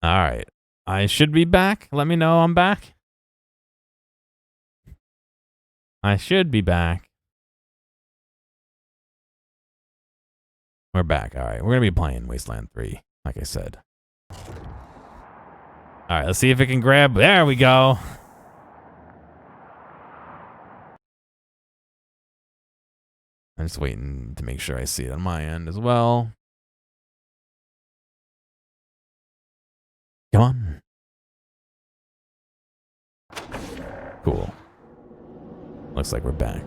All right. I should be back. Let me know I'm back. I should be back. We're back. All right. We're going to be playing Wasteland 3, like I said. All right. Let's see if it can grab. There we go. I'm just waiting to make sure I see it on my end as well. Come on. Cool. Looks like we're back.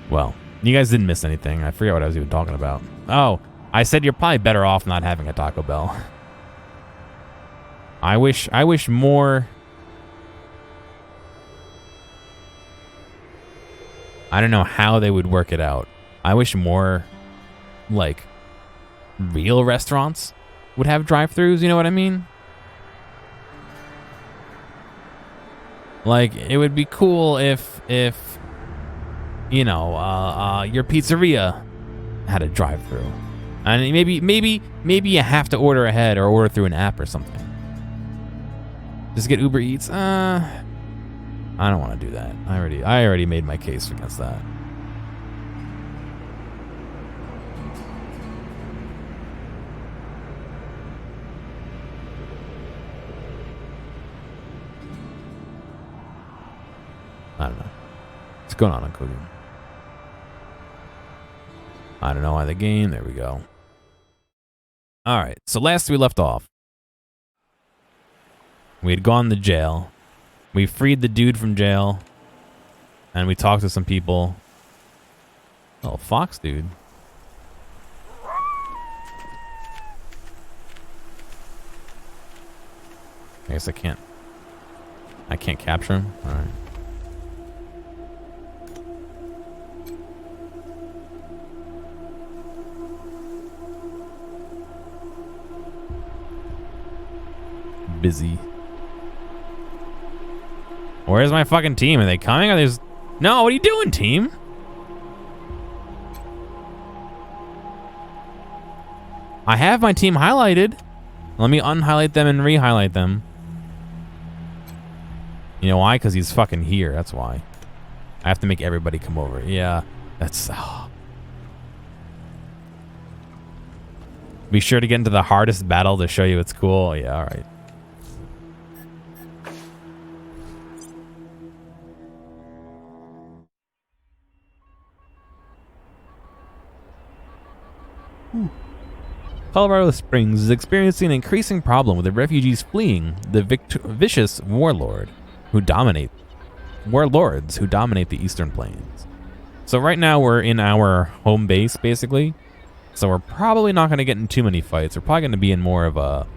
Well, you guys didn't miss anything. I forget what I was even talking about. Oh, I said you're probably better off not having a Taco Bell. I wish more. I don't know how they would work it out. I wish more, like, real restaurants would have drive-thrus, you know what I mean? Like, it would be cool if you know, your pizzeria had a drive-thru. And maybe you have to order ahead or order through an app or something. Just get Uber Eats? I don't want to do that. I already made my case against that. I don't know. What's going on Cooking? I don't know why the game. There we go. All right. So last we left off, we had gone to jail. We freed the dude from jail. And we talked to some people. Oh, fox dude. I guess I can't capture him. All right. Busy. Where's my fucking team? Are they coming? Are they just... No, what are you doing, team? I have my team highlighted. Let me unhighlight them and re-highlight them. You know why? Because he's fucking here. That's why. I have to make everybody come over. Yeah, that's... Oh. Be sure to get into the hardest battle to show you it's cool. Yeah, all right. Colorado Springs is experiencing an increasing problem with the refugees fleeing the vicious warlords who dominate the Eastern Plains. So right now we're in our home base, basically. So we're probably not going to get in too many fights. We're probably going to be in more of a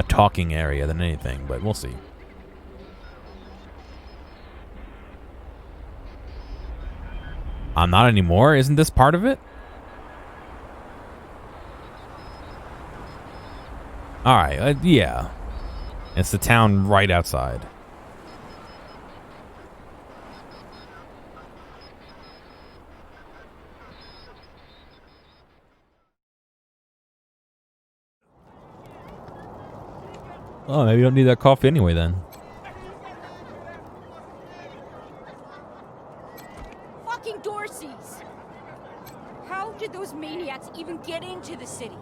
talking area than anything, but we'll see. I'm not anymore. Isn't this part of it? All right, yeah. It's the town right outside. Oh, maybe you don't need that coffee anyway then. Fucking Dorseys! How did those maniacs even get into the city?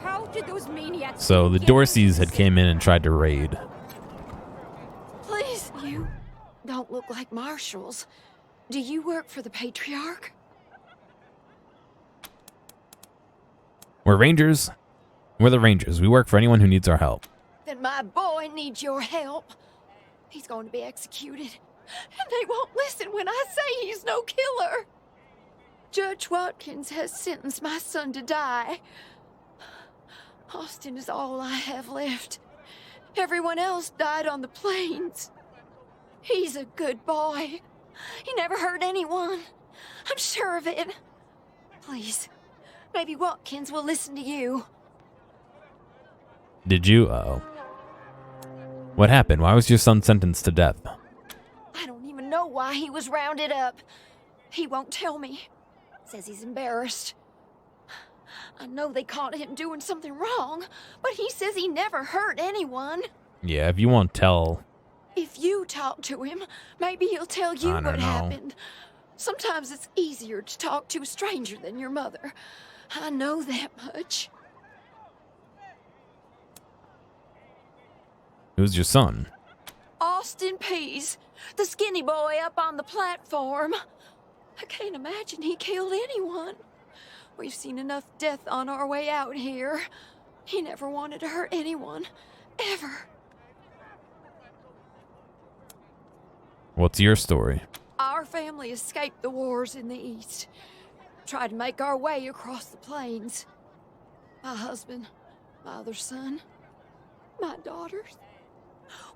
How did those maniacs... So the Dorseys had came in and tried to raid. Please, you don't look like marshals. Do you work for the Patriarch? We're Rangers. We're the Rangers. We work for anyone who needs our help. Then my boy needs your help. He's going to be executed. And they won't listen when I say he's no killer. Judge Watkins has sentenced my son to die. Austin is all I have left. Everyone else died on the plains. He's a good boy. He never hurt anyone. I'm sure of it. Please, maybe Watkins will listen to you. Did you? Uh-oh. What happened? Why was your son sentenced to death? I don't even know why he was rounded up. He won't tell me. Says he's embarrassed. I know they caught him doing something wrong, but he says he never hurt anyone. Yeah, if you won't tell. If you talk to him, maybe he'll tell you I don't what know. happened. Sometimes it's easier to talk to a stranger than your mother. I know that much. Who's your son? Austin Pease, the skinny boy up on the platform. I can't imagine he killed anyone. We've seen enough death on our way out here. He never wanted to hurt anyone, ever. What's your story? Our family escaped the wars in the East. Tried to make our way across the plains. My husband, my other son, my daughters.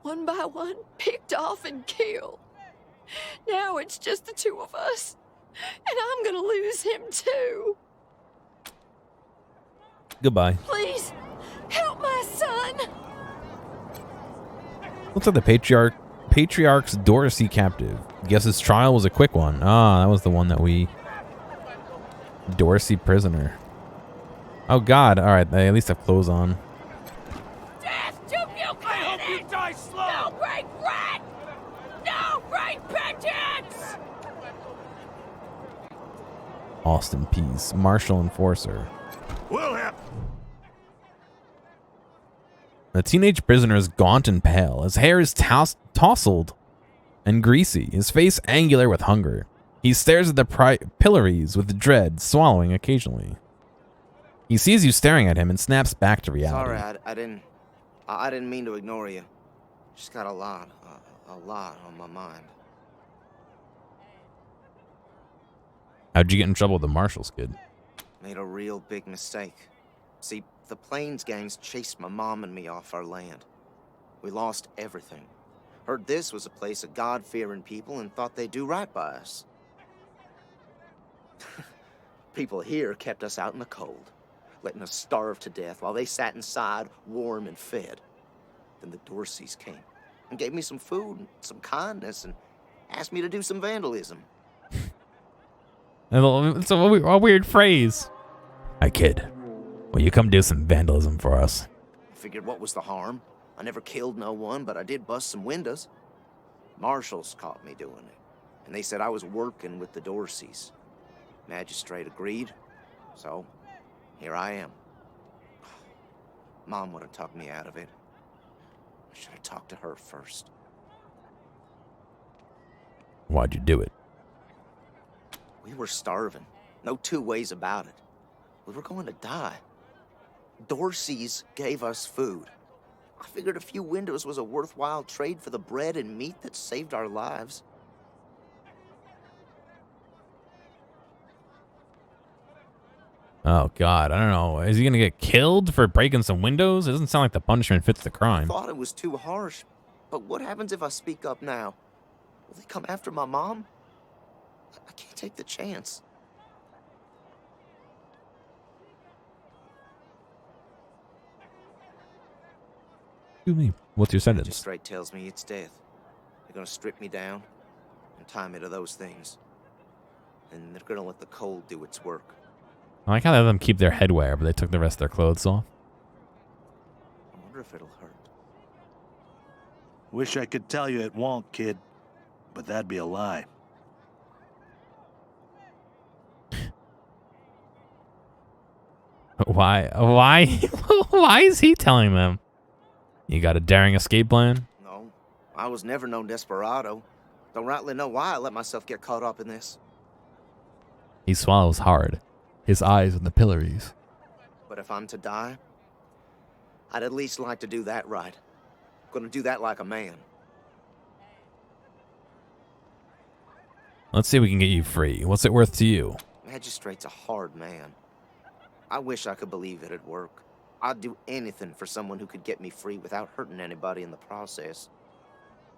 One by one, picked off and killed. Now it's just the two of us. And I'm gonna lose him too. Goodbye. Please, help my son. Looks like the Patriarch's Dorsey captive. Guess his trial was a quick one. Ah, that was the one that we... Dorsey prisoner. Oh God, alright, they at least have clothes on. Death to Buchanan! I hope you die slow! No regret! No repentance! Austin Pease, Martial Enforcer. We'll have... The teenage prisoner is gaunt and pale. His hair is tousled and greasy, his face angular with hunger. He stares at the pillories with dread, swallowing occasionally. He sees you staring at him and snaps back to reality. Sorry, I didn't mean to ignore you. Just got a lot on my mind. How'd you get in trouble with the Marshals, kid? Made a real big mistake. See, the Plains gangs chased my mom and me off our land. We lost everything. Heard this was a place of God-fearing people and thought they'd do right by us. People here kept us out in the cold, letting us starve to death while they sat inside, warm and fed. Then the Dorseys came and gave me some food and some kindness and asked me to do some vandalism. It's a weird phrase. Hi, kid. Will you come do some vandalism for us? I figured what was the harm? I never killed no one, but I did bust some windows. Marshals caught me doing it, and they said I was working with the Dorseys. Magistrate agreed, so here I am. Mom would have talked me out of it. I should have talked to her first. Why'd you do it? We were starving. No two ways about it. We were going to die. Dorseys gave us food. I figured a few windows was a worthwhile trade for the bread and meat that saved our lives. Oh, God. I don't know. Is he going to get killed for breaking some windows? It doesn't sound like the punishment fits the I crime. thought it was too harsh, but what happens if I speak up now? Will they come after my mom? I can't take the chance. Excuse me. What's your sentence? Magistrate tells me it's death. They're gonna strip me down and tie me to those things. And they're gonna let the cold do its work. I like how they let them keep their headwear, but they took the rest of their clothes off. I wonder if it'll hurt. Wish I could tell you it won't, kid. But that'd be a lie. Why? Why is he telling them? You got a daring escape plan? No, I was never no desperado. Don't rightly know why I let myself get caught up in this. He swallows hard, his eyes on the pillories. But if I'm to die, I'd at least like to do that right. Gonna do that like a man. Let's see if we can get you free. What's it worth to you? Magistrate's a hard man. I wish I could believe it'd work. I'd do anything for someone who could get me free without hurting anybody in the process.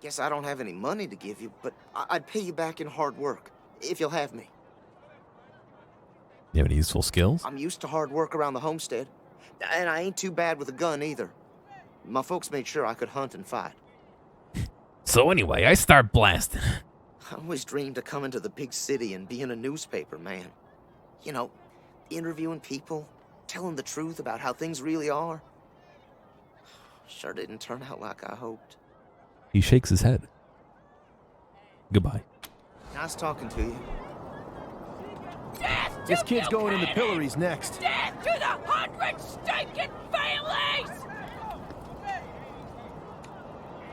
Guess I don't have any money to give you, but I'd pay you back in hard work, if you'll have me. You have any useful skills? I'm used to hard work around the homestead, and I ain't too bad with a gun either. My folks made sure I could hunt and fight. So anyway, I start blasting. I always dreamed of coming to the big city and being a newspaper man. You know, interviewing people, telling the truth about how things really are. Sure didn't turn out like I hoped. He shakes his head. Goodbye. Nice talking to you. Death to This kid's you, going in the Kennedy! pillories next. Death to the 100 stinking families!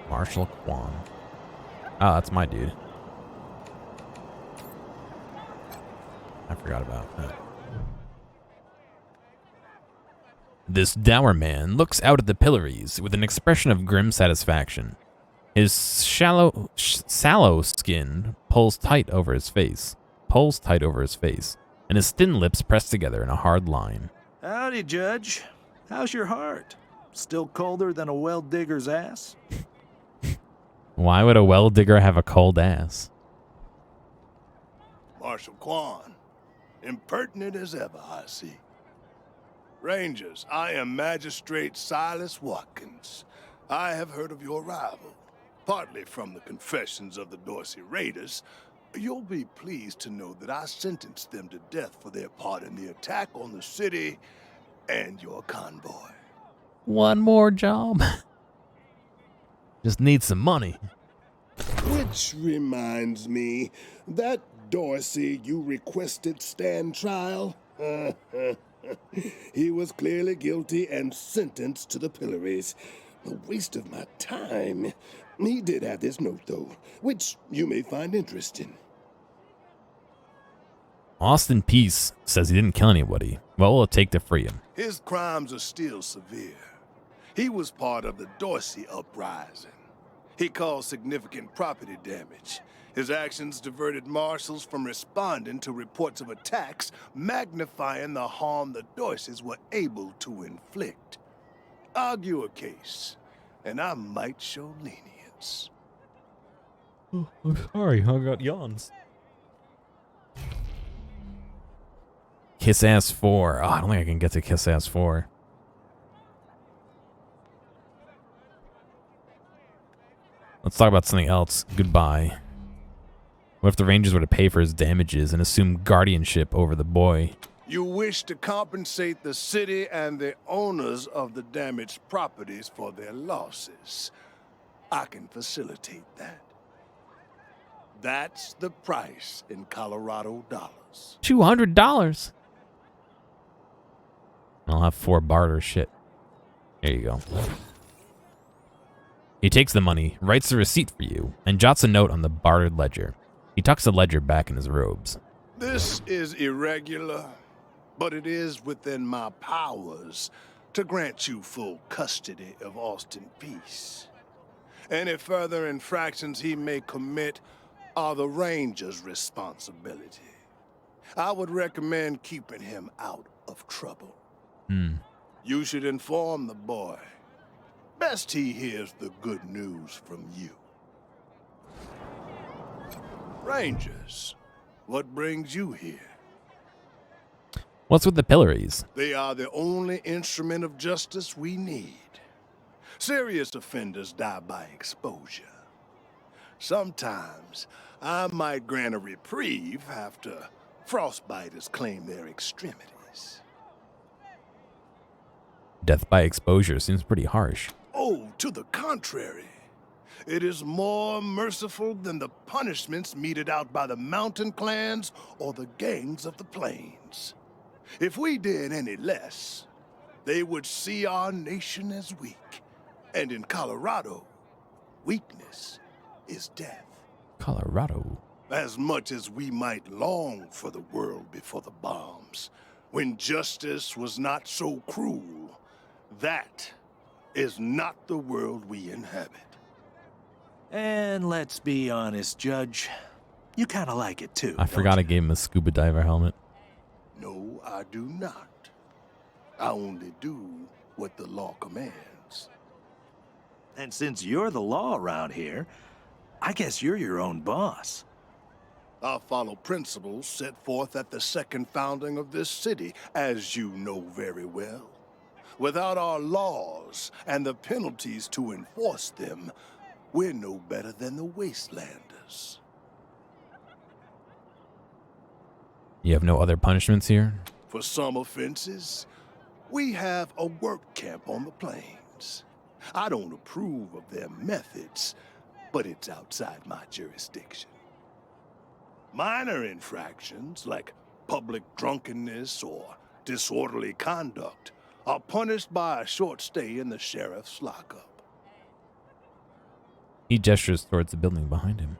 Marshall Kwan. Oh, that's my dude. I forgot about that. This dour man looks out at the pillories with an expression of grim satisfaction. His sallow skin pulls tight over his face, and his thin lips press together in a hard line. Howdy, Judge. How's your heart? Still colder than a well digger's ass? Why would a well digger have a cold ass? Marshal Kwan, impertinent as ever, I see. Rangers, I am Magistrate Silas Watkins. I have heard of your arrival, partly from the confessions of the Dorsey Raiders. You'll be pleased to know that I sentenced them to death for their part in the attack on the city and your convoy. One more job. Just need some money. Which reminds me, that Dorsey you requested stand trial? He was clearly guilty and sentenced to the pillories. A waste of my time. He did have this note, though, which you may find interesting. Austin Peace says he didn't kill anybody. What will it take to free him? His crimes are still severe. He was part of the Dorsey uprising. He caused significant property damage. His actions diverted marshals from responding to reports of attacks, magnifying the harm the Dorseys were able to inflict. Argue a case, and I might show lenience. Oh, I'm sorry, I got yawns. Kiss Ass 4. Oh, I don't think I can get to Kiss Ass 4. Let's talk about something else. Goodbye. What if the Rangers were to pay for his damages and assume guardianship over the boy? You wish to compensate the city and the owners of the damaged properties for their losses. I can facilitate that. That's the price in Colorado dollars. $200. I'll have 4 barter shit. There you go. He takes the money, writes the receipt for you, and jots a note on the bartered ledger. He tucks the ledger back in his robes. This is irregular, but it is within my powers to grant you full custody of Austin Peace. Any further infractions he may commit are the Ranger's responsibility. I would recommend keeping him out of trouble. You should inform the boy. Best he hears the good news from you. Rangers, what brings you here? What's with the pillories? They are the only instrument of justice we need. Serious offenders die by exposure. Sometimes I might grant a reprieve after frostbiters claim their extremities. Death by exposure seems pretty harsh. Oh, to the contrary. It is more merciful than the punishments meted out by the mountain clans or the gangs of the plains. If we did any less, they would see our nation as weak. And in Colorado, weakness is death. Colorado. As much as we might long for the world before the bombs, when justice was not so cruel, that is not the world we inhabit. And let's be honest, Judge. You kind of like it too. I forgot I gave him a scuba diver helmet. No, I do not. I only do what the law commands. And since you're the law around here, I guess you're your own boss. I follow principles set forth at the second founding of this city, as you know very well. Without our laws and the penalties to enforce them, we're no better than the Wastelanders. You have no other punishments here? For some offenses, We have a work camp on the plains. I don't approve of their methods, but it's outside my jurisdiction. Minor infractions like public drunkenness or disorderly conduct are punished by a short stay in the sheriff's lockup. He gestures towards the building behind him.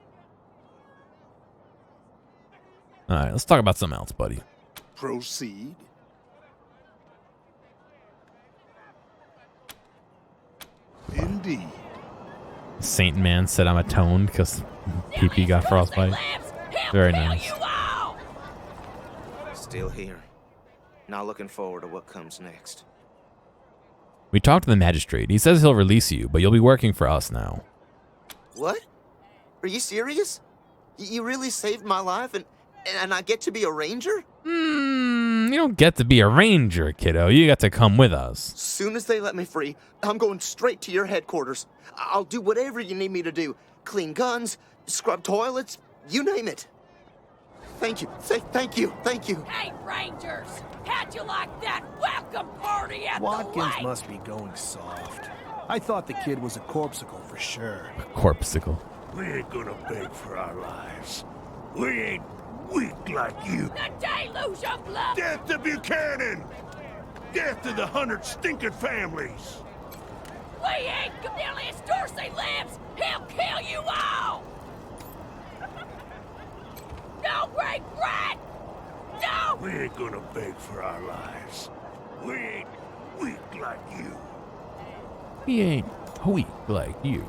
All right, let's talk about something else, buddy. Proceed. Indeed. Saint Man said I'm atoned because PP got frostbite. Very nice. Still here. Not looking forward to what comes next. We talked to the magistrate. He says he'll release you, but you'll be working for us now. What? Are you serious? You really saved my life and I get to be a ranger? You don't get to be a ranger, kiddo. You got to come with us. Soon as they let me free, I'm going straight to your headquarters. I'll do whatever you need me to do. Clean guns, scrub toilets, you name it. Thank you, thank you, thank you. Hey, Rangers! How'd you like that welcome party at Watkins the lake? must be going soft. I thought the kid was a corpsicle for sure. Corpsicle. We ain't gonna beg for our lives. We ain't weak like you. The deluge of blood! Death to Buchanan! Death to the 100 stinking families! We ain't Cornelius Dorsey lives! He'll kill you all! No regret! No! We ain't gonna beg for our lives. We ain't weak like you. He ain't weak like you.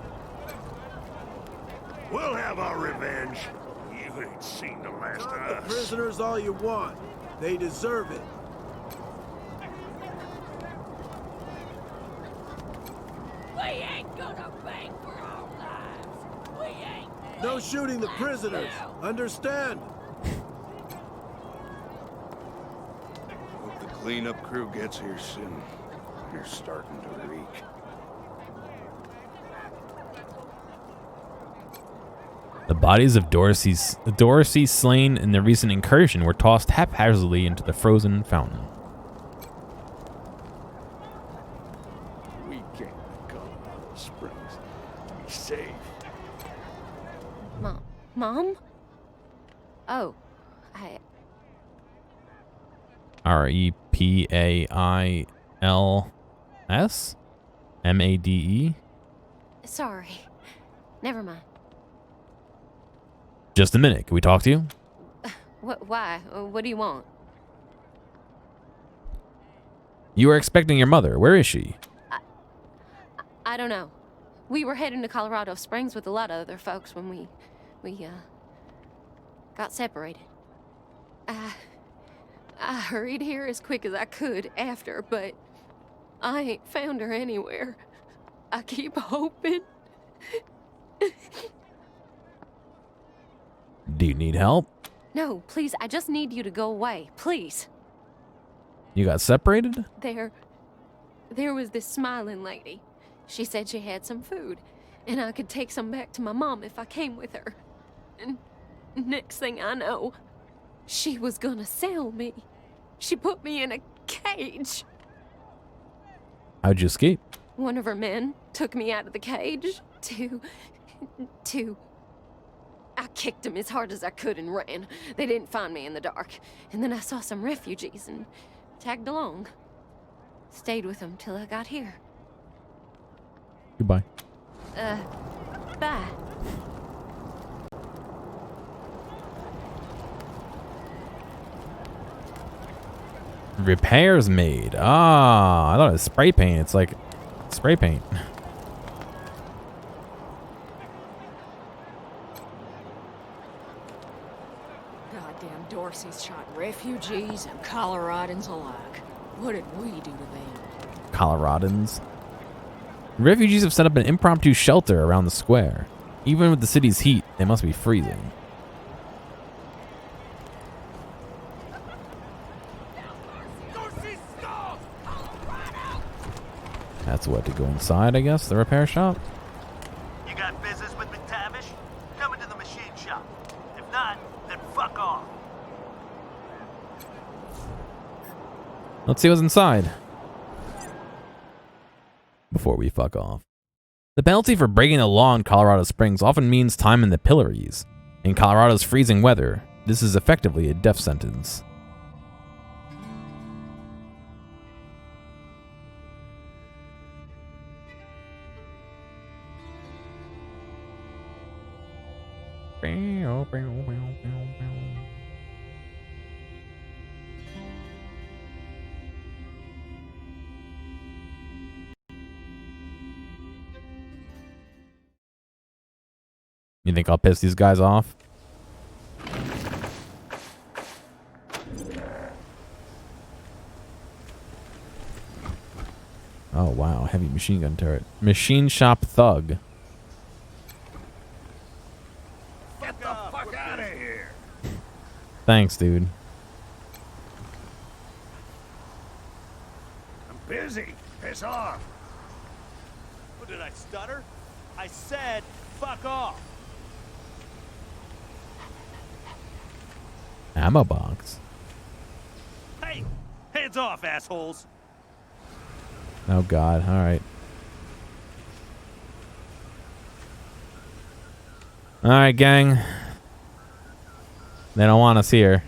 We'll have our revenge. You ain't seen the last of The us. prisoners all you want. They deserve it. We ain't gonna beg for our lives! We ain't... No shooting the prisoners. Understand? Hope the cleanup crew gets here soon. You're starting to reek. The bodies of Dorsey slain in the recent incursion were tossed haphazardly into the frozen fountain. We came to Colorado Springs to be safe. Mom? Oh, REPAILS? MADE? sorry. Never mind. Just a minute. Can we talk to you? Why? What do you want? You are expecting your mother. Where is she? I don't know. We were heading to Colorado Springs with a lot of other folks when we got separated. I hurried here as quick as I could after, but I ain't found her anywhere. I keep hoping. Do you need help? No, please, I just need you to go away, please. You got separated? There was this smiling lady. She said she had some food, and I could take some back to my mom if I came with her. And next thing I know, she was gonna sell me. She put me in a cage. How'd you escape? One of her men took me out of the cage to... I kicked him as hard as I could and ran. They didn't find me in the dark. And then I saw some refugees and tagged along. Stayed with them till I got here. Goodbye. Bye. Repairs made. Ah, I thought it was spray paint. It's like spray paint. Goddamn Dorsey's shot refugees and Coloradans alike. What did we do to them? Coloradans. Refugees have set up an impromptu shelter around the square. Even with the city's heat, they must be freezing. That's what, to go inside, I guess, the repair shop? You got business with McTavish? Come into the machine shop. If not, then fuck off. Let's see what's inside. before we fuck off. The penalty for breaking the law in Colorado Springs often means time in the pillories. In Colorado's freezing weather, this is effectively a death sentence. You think I'll piss these guys off? Oh wow, heavy machine gun turret. Machine shop thug. Get the fuck out of here! Thanks, dude. I'm busy. Piss off. What, did I stutter? I said, fuck off. Ammo box. Hey, hands off, assholes. Oh god, alright. Alright, gang. They don't want us here.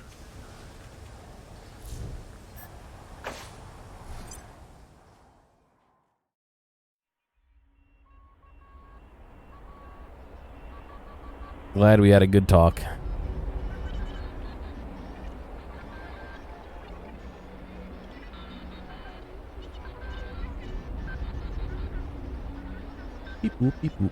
Glad we had a good talk. Beep boop, beep boop.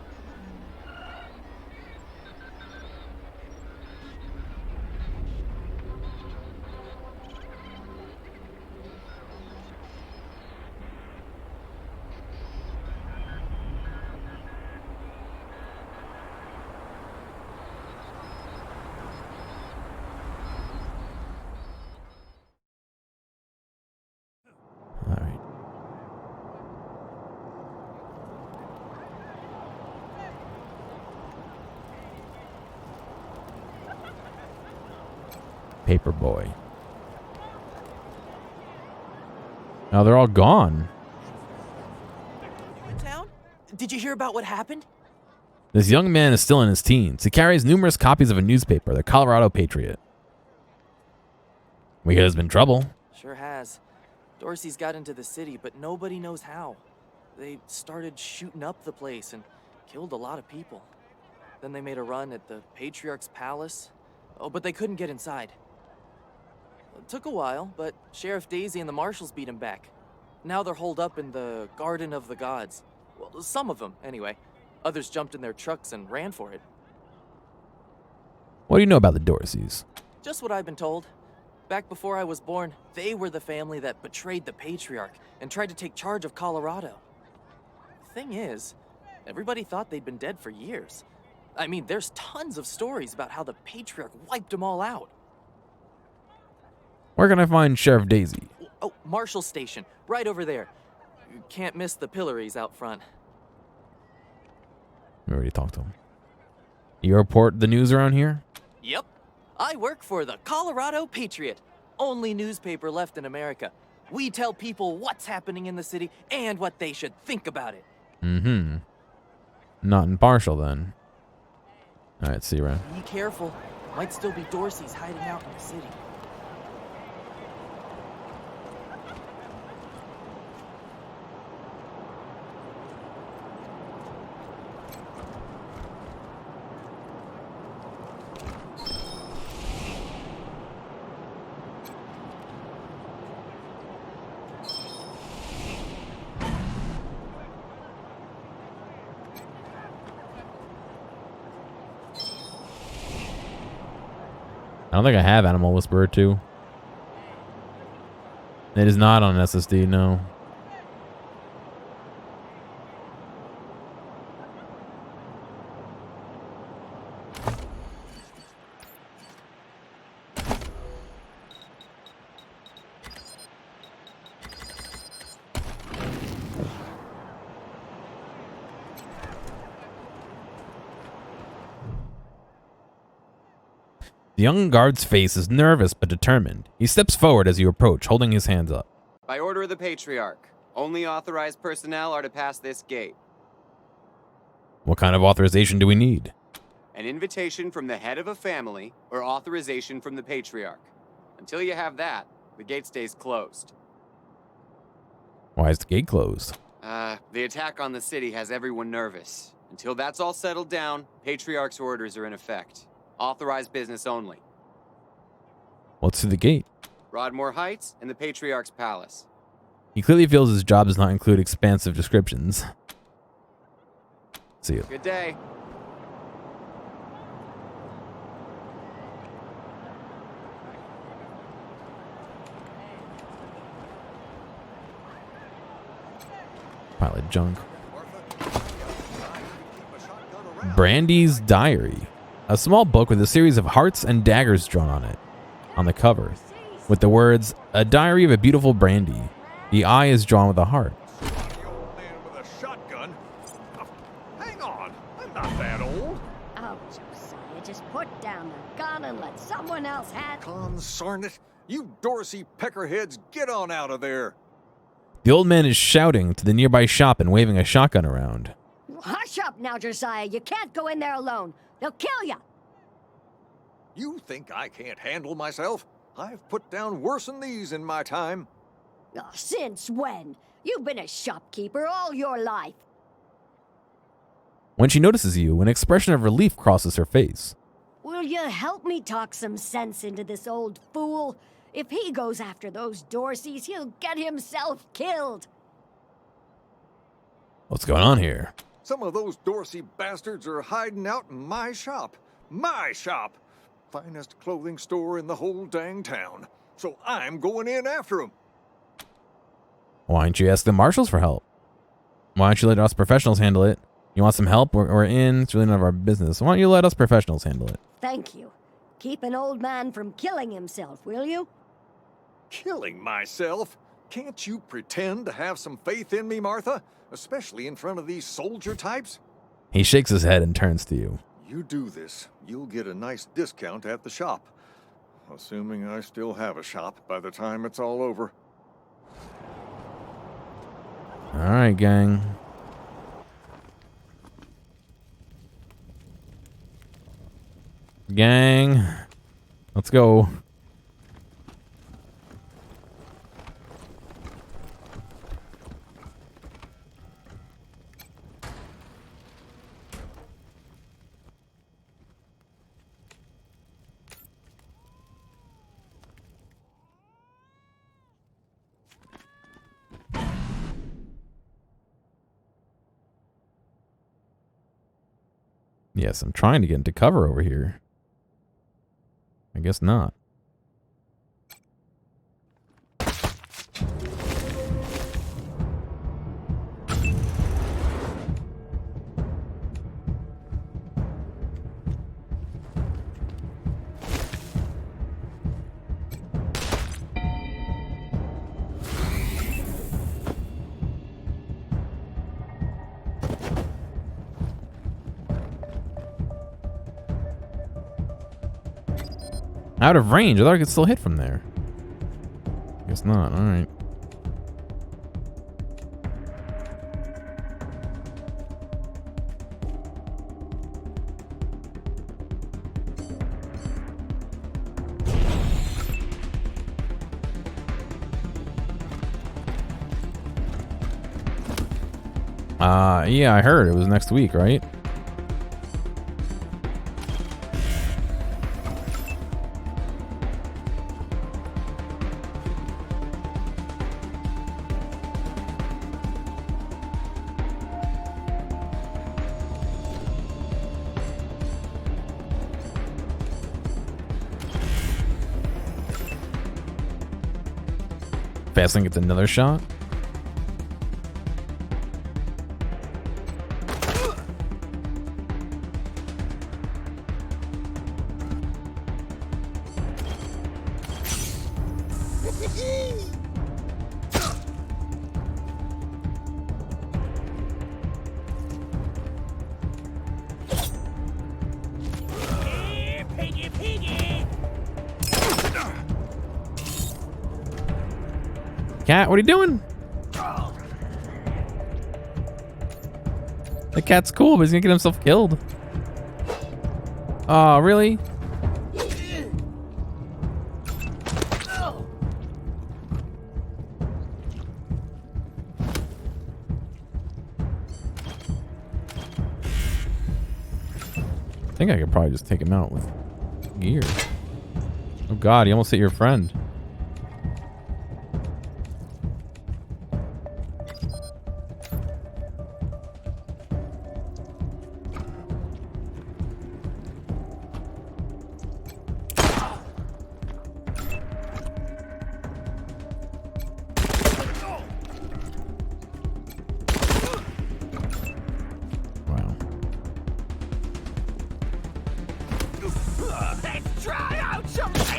All right. Paperboy. Now they're all gone. You in town? Did you hear about what happened? This young man is still in his teens. He carries numerous copies of a newspaper, the Colorado Patriot. We hear there's been trouble. Sure has. Dorsey's got into the city, but nobody knows how. They started shooting up the place and killed a lot of people. Then they made a run at the Patriarch's palace. Oh, but they couldn't get inside. It took a while, but Sheriff Daisy and the marshals beat him back. Now they're holed up in the Garden of the Gods. Well, some of them, anyway. Others jumped in their trucks and ran for it. What do you know about the Dorseys? Just what I've been told. Back before I was born, they were the family that betrayed the Patriarch and tried to take charge of Colorado. Thing is, everybody thought they'd been dead for years. I mean, there's tons of stories about how the Patriarch wiped them all out. Where can I find Sheriff Daisy? Oh, Marshall Station, right over there. You can't miss the pillories out front. We already talked to him. You report the news around here? Yep. I work for the Colorado Patriot, only newspaper left in America. We tell people what's happening in the city and what they should think about it. Mm-hmm. Not impartial, then. All right, see you around. Be careful. Might still be Dorsey's hiding out in the city. I don't think I have Animal Whisperer 2. It is not on SSD, no. The young guard's face is nervous but determined. He steps forward as you approach, holding his hands up. By order of the Patriarch, Only authorized personnel are to pass this gate. What kind of authorization do we need? An invitation from the head of a family or authorization from the patriarch. Until you have that, the gate stays closed. Why is the gate closed? The attack on the city has everyone nervous. Until that's all settled down, patriarch's orders are in effect. Authorized business only. What's through the gate? Broadmoor Heights and the patriarch's palace. He clearly feels his job does not include expansive descriptions. See you. Good day. Pile of junk. Brandy's Diary. A small book with a series of hearts and daggers drawn on it. On the cover. With the words, "A diary of a beautiful Brandy." The eye is drawn with a heart. The old man with a shotgun. Hang on, I'm not that old. Oh, Josiah, just put down the gun and let someone else handle. Consarn it! You Dorsey peckerheads, get on out of there! The old man is shouting to the nearby shop and waving a shotgun around. Hush up now, Josiah. You can't go in there alone. They'll kill you. You think I can't handle myself? I've put down worse than these in my time. Oh, since when? You've been a shopkeeper all your life. When she notices you, an expression of relief crosses her face. Will you help me talk some sense into this old fool? If he goes after those Dorseys, he'll get himself killed. What's going on here? Some of those Dorsey bastards are hiding out in my shop. My shop! Finest clothing store in the whole dang town. So I'm going in after them. Why don't you ask the marshals for help? Why don't you let us professionals handle it? You want some help? We're in. It's really none of our business. Why don't you let us professionals handle it? Thank you. Keep an old man from killing himself, will you? Killing myself? Can't you pretend to have some faith in me, Martha? Especially in front of these soldier types? He shakes his head and turns to you. You do this, you'll get a nice discount at the shop. Assuming I still have a shop by the time it's all over. All right, gang. Gang, let's go. Yes, I'm trying to get into cover over here. I guess not. Out of range. I thought I could still hit from there. Guess not. All right. Yeah, I heard it was next week, right? Fastlane gets another shot. Cat, what are you doing? The cat's cool, but he's gonna get himself killed. Oh, really? I think I could probably just take him out with gear. Oh god, he almost hit your friend.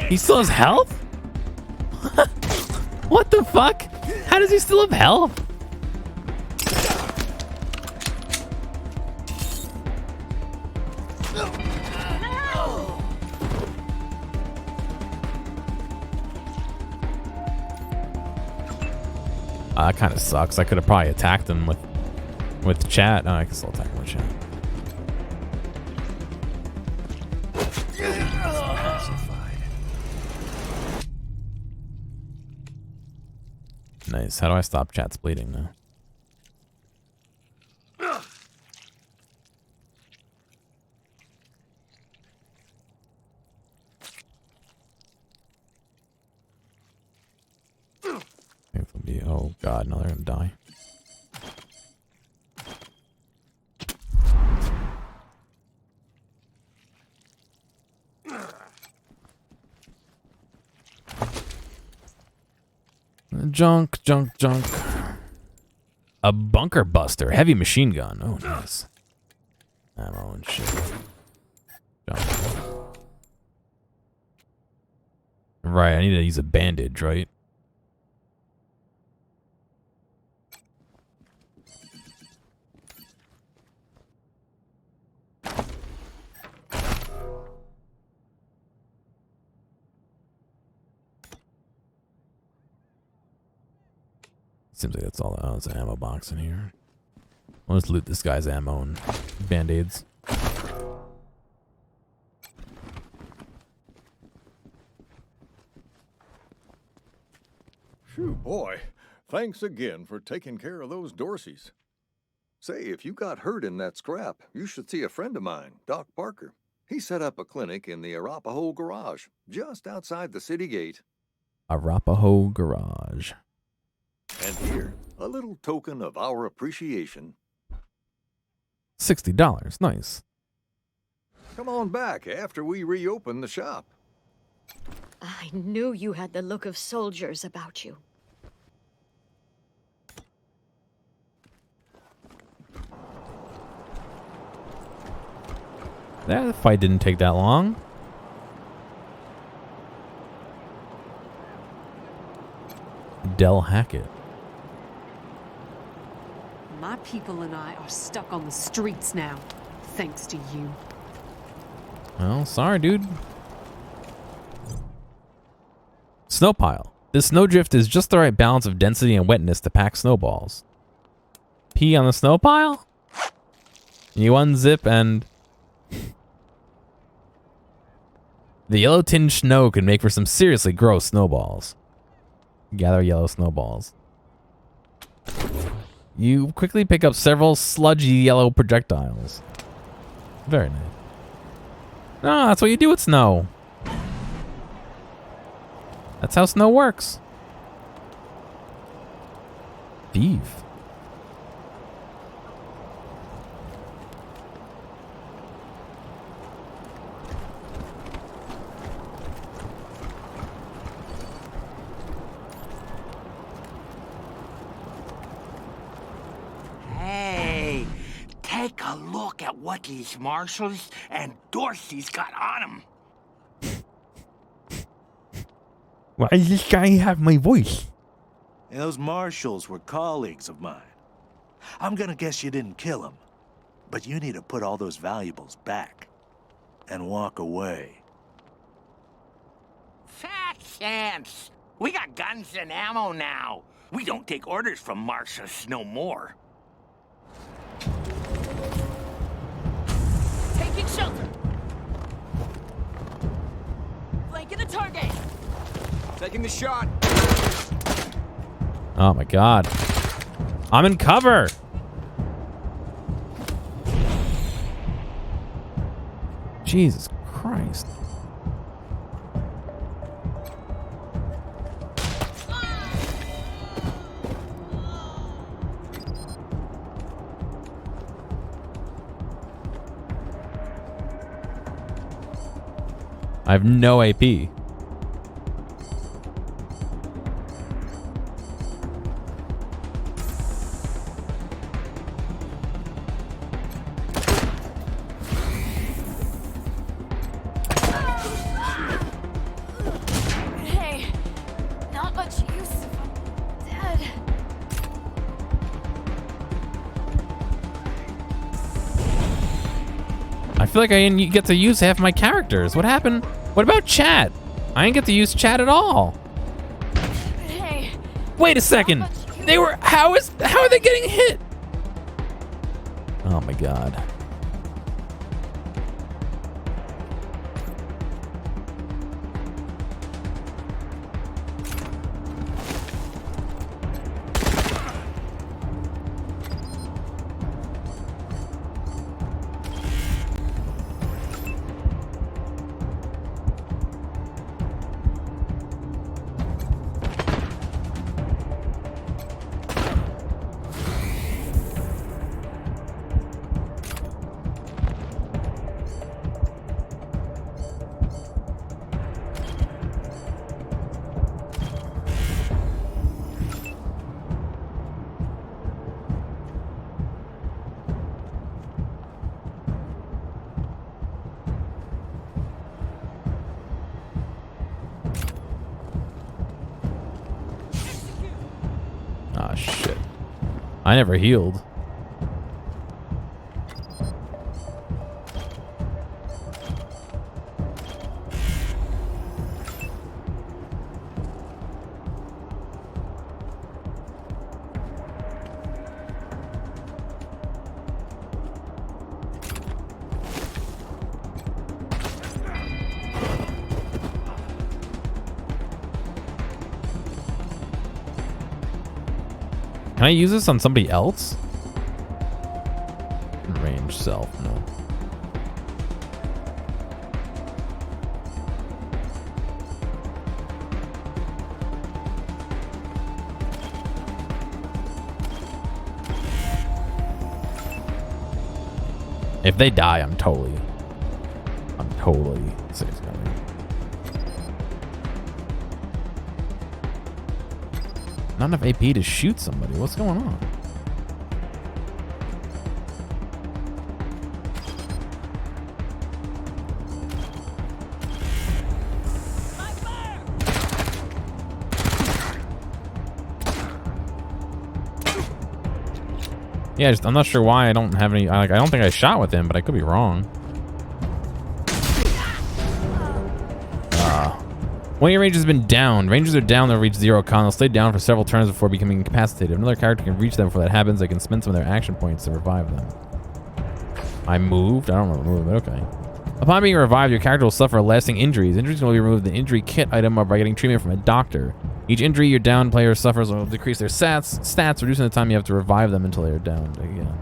He still has health? What the fuck? How does he still have health? That kind of sucks. I could have probably attacked him with chat. Oh, I can still attack him with chat. Nice. How do I stop chat's bleeding now? Oh god, now they're gonna die. Junk. A bunker buster, heavy machine gun. Oh, nice. Ammo and shit. Junk. Right, I need to use a bandage, right? Seems like that's all. Oh, there's an ammo box in here. Let's loot this guy's ammo and band-aids. Phew, boy. Thanks again for taking care of those Dorseys. Say, if you got hurt in that scrap, you should see a friend of mine, Doc Parker. He set up a clinic in the Arapahoe Garage, just outside the city gate. Arapahoe Garage. And here, a little token of our appreciation. $60. Nice. Come on back after we reopen the shop. I knew you had the look of soldiers about you. That fight didn't take that long. Del Hackett. My people and I are stuck on the streets now, thanks to you. Well, sorry, dude. Snow pile. This snowdrift is just the right balance of density and wetness to pack snowballs. Pee on the snow pile? You unzip and... The yellow tinged snow could make for some seriously gross snowballs. Gather yellow snowballs. You quickly pick up several sludgy yellow projectiles. Very nice. No, that's what you do with snow. That's how snow works. Beef. Hey, take a look at what these marshals and Dorsey's got on them. Why does this guy have my voice? Those marshals were colleagues of mine. I'm gonna guess you didn't kill them, but you need to put all those valuables back and walk away. Fat chance. We got guns and ammo now. We don't take orders from marshals no more. Taking the target. Taking the shot. Oh my god. I'm in cover. Jesus Christ. I have no AP. Hey, not much use if I'm dead. I feel like I didn't get to use half my characters. What happened? What about chat? I didn't get to use chat at all. Hey, Wait a second. They were how are they getting hit? Oh my god. Ah, shit. I never healed. Can I use this on somebody else? Range self, no. If they die, I'm totally sick of coming. Not enough AP to shoot somebody. What's going on? Yeah, I'm not sure why I don't have any. I don't think I shot with him, but I could be wrong. When your range has been downed, rangers are down, they'll reach 0 con. They'll stay down for several turns before becoming incapacitated. If another character can reach them before that happens, they can spend some of their action points to revive them. I moved? I don't remember moving, but okay. Upon being revived, your character will suffer lasting injuries. Injuries can only be removed with an injury kit item or by getting treatment from a doctor. Each injury your downed player suffers will decrease their stats, reducing the time you have to revive them until they are downed again.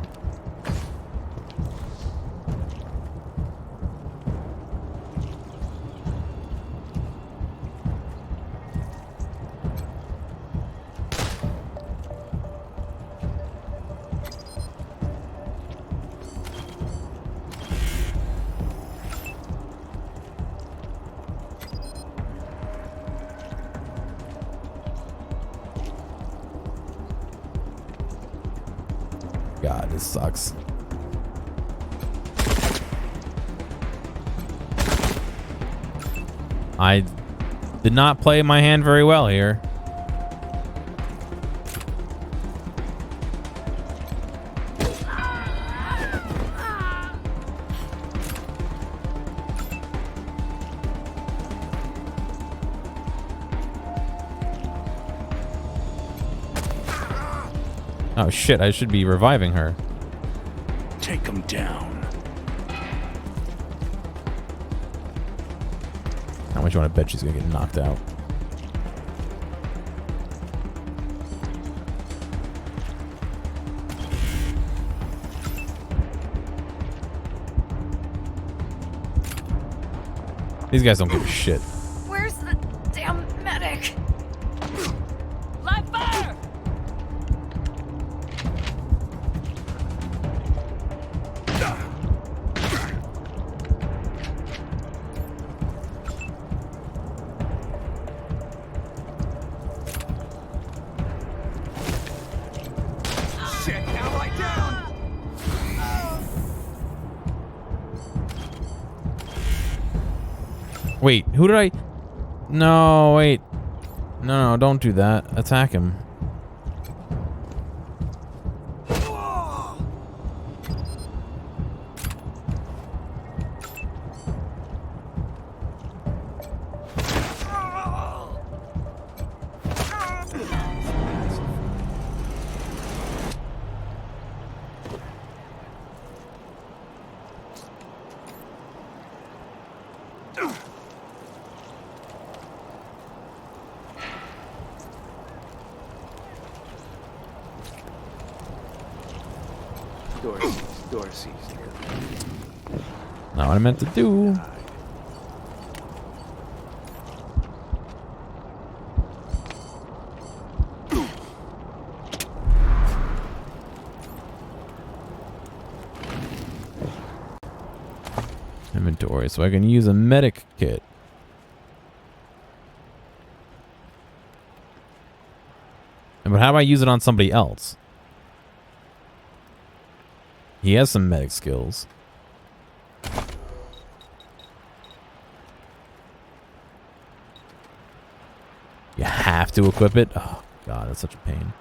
God, this sucks. I did not play my hand very well here. Oh shit, I should be reviving her. Take him down. How much you want to bet she's gonna get knocked out? These guys don't give a shit. Where's the damn medic? Live fire! Shit, now lie down! Wait, who did I... No, wait. No, don't do that. Attack him. Dorsey's. Not what I meant to do. Inventory, so I can use a medic kit. But how do I use it on somebody else? He has some medic skills. You have to equip it? Oh, God, that's such a pain.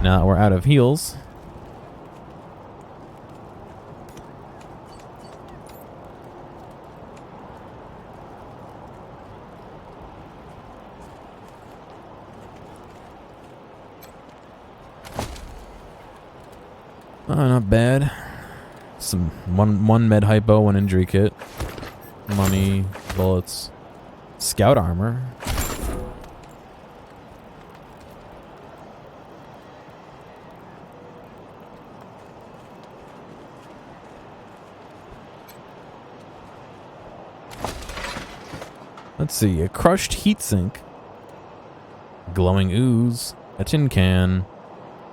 Now that we're out of heals. Oh, not bad. Some one med hypo, one injury kit, money, bullets, scout armor. Let's see, a crushed heatsink, glowing ooze, a tin can,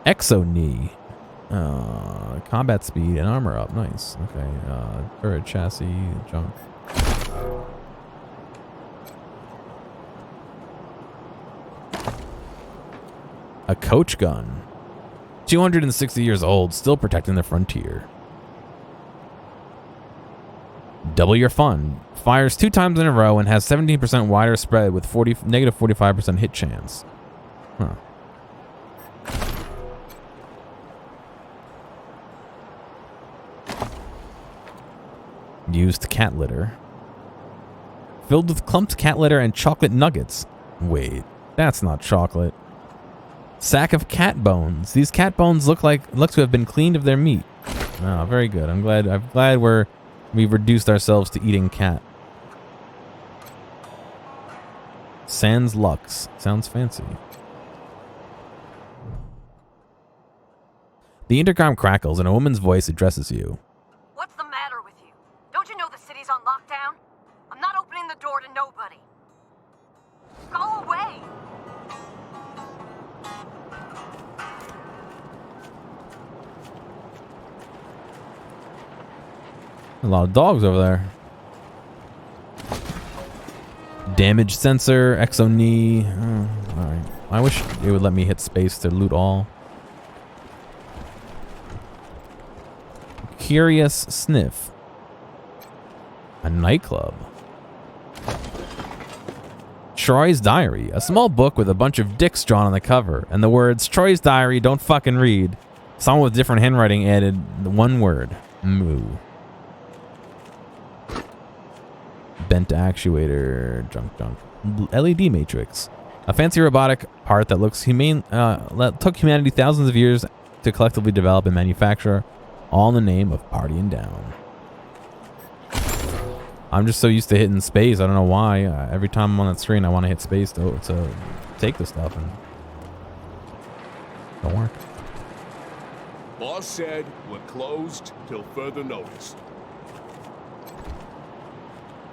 exo knee, combat speed and armor up. Nice. Okay, turret chassis, junk. A coach gun, 260 years old, still protecting the frontier. Double your fun. Fires 2 times in a row and has 17% wider spread with negative 45% hit chance. Huh. Used cat litter. Filled with clumped cat litter and chocolate nuggets. Wait, that's not chocolate. Sack of cat bones. These cat bones look to have been cleaned of their meat. Oh, very good. I'm glad we've reduced ourselves to eating cat. Sans Lux. Sounds fancy. The intercom crackles and a woman's voice addresses you. What's the matter with you? Don't you know the city's on lockdown? I'm not opening the door to nobody. Go away! A lot of dogs over there. Damage sensor, exo knee. Oh, alright. I wish it would let me hit space to loot all. Curious Sniff. A nightclub. Troy's Diary, a small book with a bunch of dicks drawn on the cover, and the words Troy's Diary, don't fucking read. Someone with different handwriting added the one word, moo. Bent actuator, junk. LED matrix, a fancy robotic part that looks humane. That took humanity thousands of years to collectively develop and manufacture, all in the name of partying down. I'm just so used to hitting space. I don't know why. Every time I'm on that screen, I want to hit space to take the stuff, and it don't work. Boss said we're closed till further notice.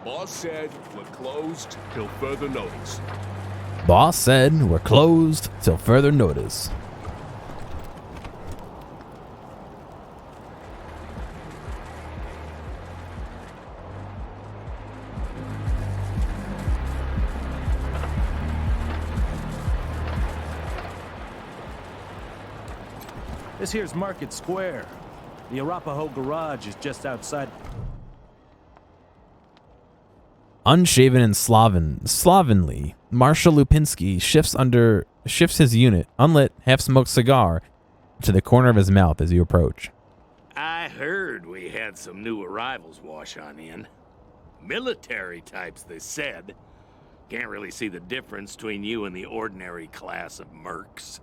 Boss said we're closed till further notice. Boss said we're closed till further notice. This here's Market Square. The Arapahoe Garage is just outside. Unshaven and slovenly, Marshal Lupinski shifts his unit, unlit, half-smoked cigar, to the corner of his mouth as you approach. I heard we had some new arrivals wash on in. Military types, they said. Can't really see the difference between you and the ordinary class of mercs.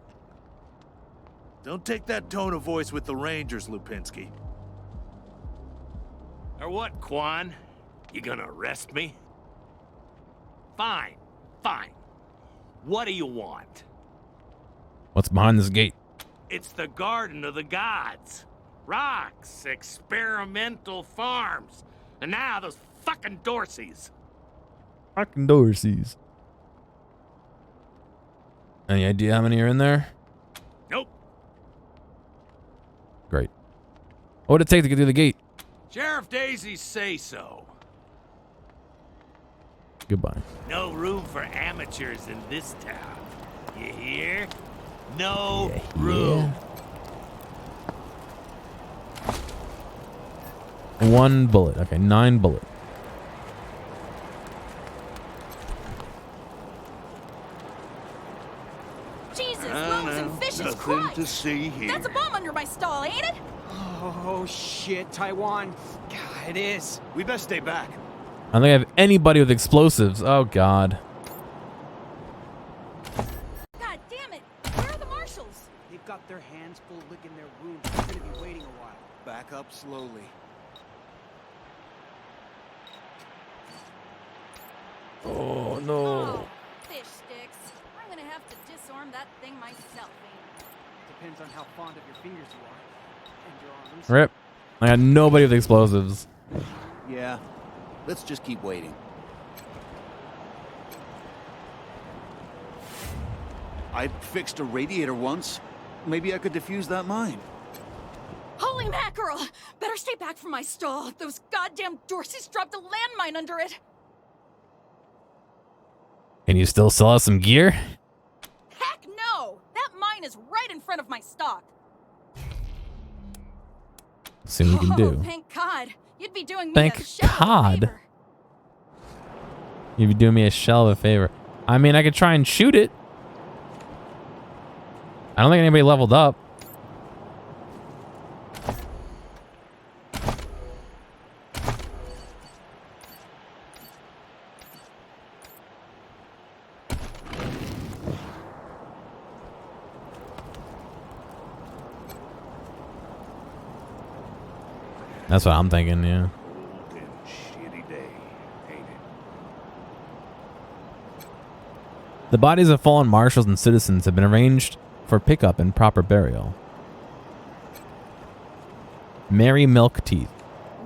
Don't take that tone of voice with the Rangers, Lupinski. Or what, Quan? You gonna arrest me? Fine. What do you want? What's behind this gate? It's the Garden of the Gods. Rocks, experimental farms, and now those fucking Dorseys. Fucking Dorseys. Any idea how many are in there? Nope. Great. What would it take to get through the gate? Sheriff Daisy's say so. Goodbye. No room for amateurs in this town. You hear? No room. One bullet. Okay, 9 bullet. Jesus, loaves and fishes, Nothing to see here. That's a bomb under my stall, ain't it? Oh shit, Taiwan. God, it is. We best stay back. I don't think I have anybody with explosives. Oh, God. God damn it! Where are the marshals? They've got their hands full licking their wounds. They're gonna be waiting a while. Back up slowly. Oh, no. Oh, fish sticks. I'm gonna have to disarm that thing myself, ain't it? Depends on how fond of your fingers you are. And your arms. Rip. I got nobody with explosives. Yeah. Let's just keep waiting. I fixed a radiator once. Maybe I could defuse that mine. Holy mackerel! Better stay back from my stall. Those goddamn Dorseys dropped a landmine under it. Can you still sell us some gear? Heck no! That mine is right in front of my stock. See what you can do. Thank God. You'd be doing me Thank a shell of a God. favor. You'd be doing me a shell of a favor. I mean, I could try and shoot it. I don't think anybody leveled up. That's what I'm thinking, yeah. Cold and shitty day, ain't it? The bodies of fallen marshals and citizens have been arranged for pickup and proper burial. Mary Milkteeth.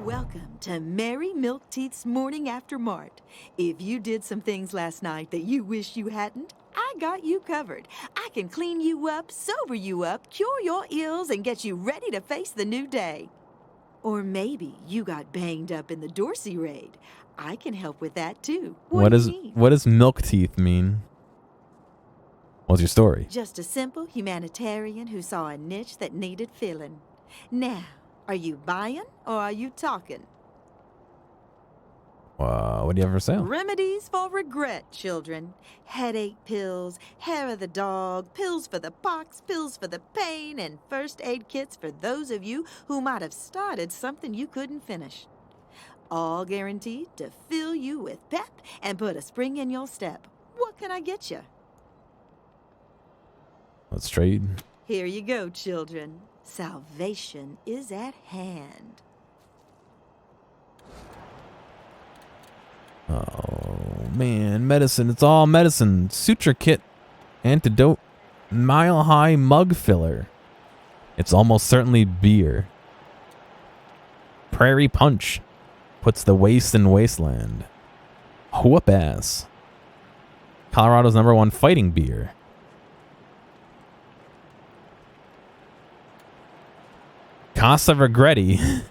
Welcome to Mary Milkteeth's Morning After Mart. If you did some things last night that you wish you hadn't, I got you covered. I can clean you up, sober you up, cure your ills, and get you ready to face the new day. Or maybe you got banged up in the Dorsey raid. I can help with that too. What do you need? What does Milkteeth mean? What's your story? Just a simple humanitarian who saw a niche that needed filling. Now, Are you buying or are you talking? What do you have for sale? Remedies for regret, children. Headache pills, hair of the dog, pills for the pox, pills for the pain, and first aid kits for those of you who might have started something you couldn't finish. All guaranteed to fill you with pep and put a spring in your step. What can I get you? Let's trade. Here you go, children. Salvation is at hand. Oh, man. Medicine. It's all medicine. Suture kit. Antidote. Mile High mug filler. It's almost certainly beer. Prairie Punch. Puts the waste in Wasteland. Whoop ass. Colorado's #1 fighting beer. Casa Regretti.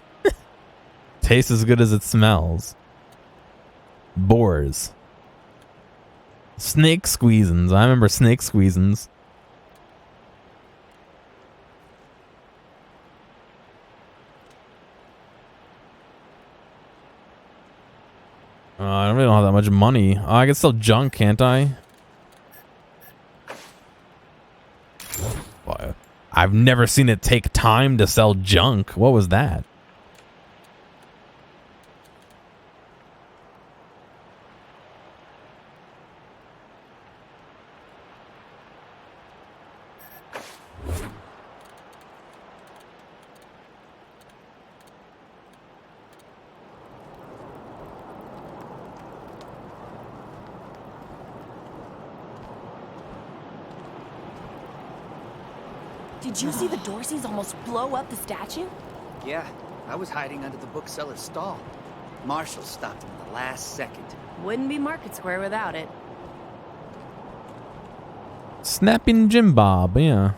Tastes as good as it smells. Boars. Snake squeezins. I remember snake squeezins. I really don't have that much money. Oh, I can sell junk, can't I? Well, I've never seen it take time to sell junk. What was that? Did you see the Dorseys almost blow up the statue? Yeah, I was hiding under the bookseller's stall. Marshall stopped him at the last second. Wouldn't be Market Square without it. Snapping Jim Bob, yeah.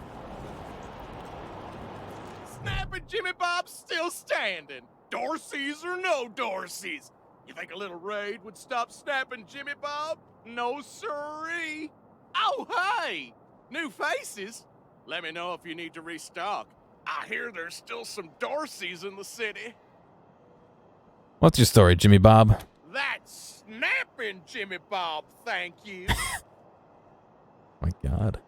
Snapping Jimmy Bob's still standing. Dorseys or no Dorseys. You think a little raid would stop snapping Jimmy Bob? No siree. Oh, hey! New faces? Let me know if you need to restock. I hear there's still some Dorseys in the city. What's your story, Jimmy Bob? That's snapping Jimmy Bob, thank you. My God.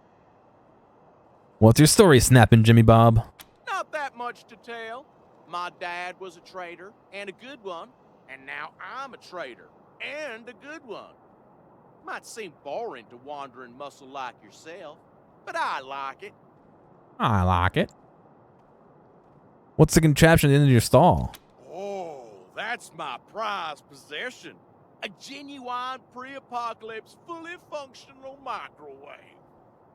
What's your story, snapping Jimmy Bob? Not that much to tell. My dad was a trader, and a good one. And now I'm a trader, and a good one. Might seem boring to wandering muscle like yourself, but I like it. I like it. What's the contraption at the end of your stall? Oh, that's my prized possession. A genuine pre-apocalypse, fully functional microwave.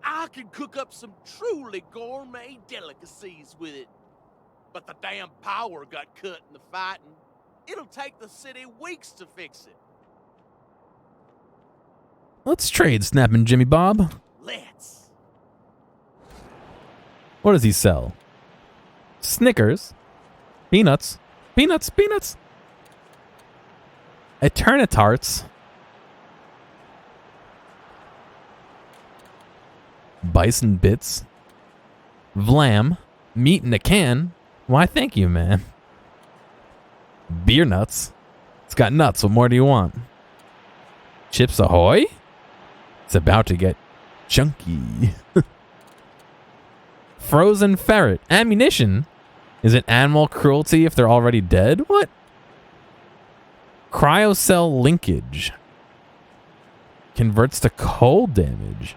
I can cook up some truly gourmet delicacies with it. But the damn power got cut in the fighting. It'll take the city weeks to fix it. Let's trade, snapping Jimmy Bob. Let's. What does he sell? Snickers. Peanuts. Peanuts. Peanuts. Eternitarts. Bison bits. Vlam. Meat in a can. Why, thank you, man. Beer nuts. It's got nuts. What more do you want? Chips Ahoy? It's about to get chunky. Frozen ferret. Ammunition? Is it animal cruelty if they're already dead? What? Cryocell linkage. Converts to cold damage.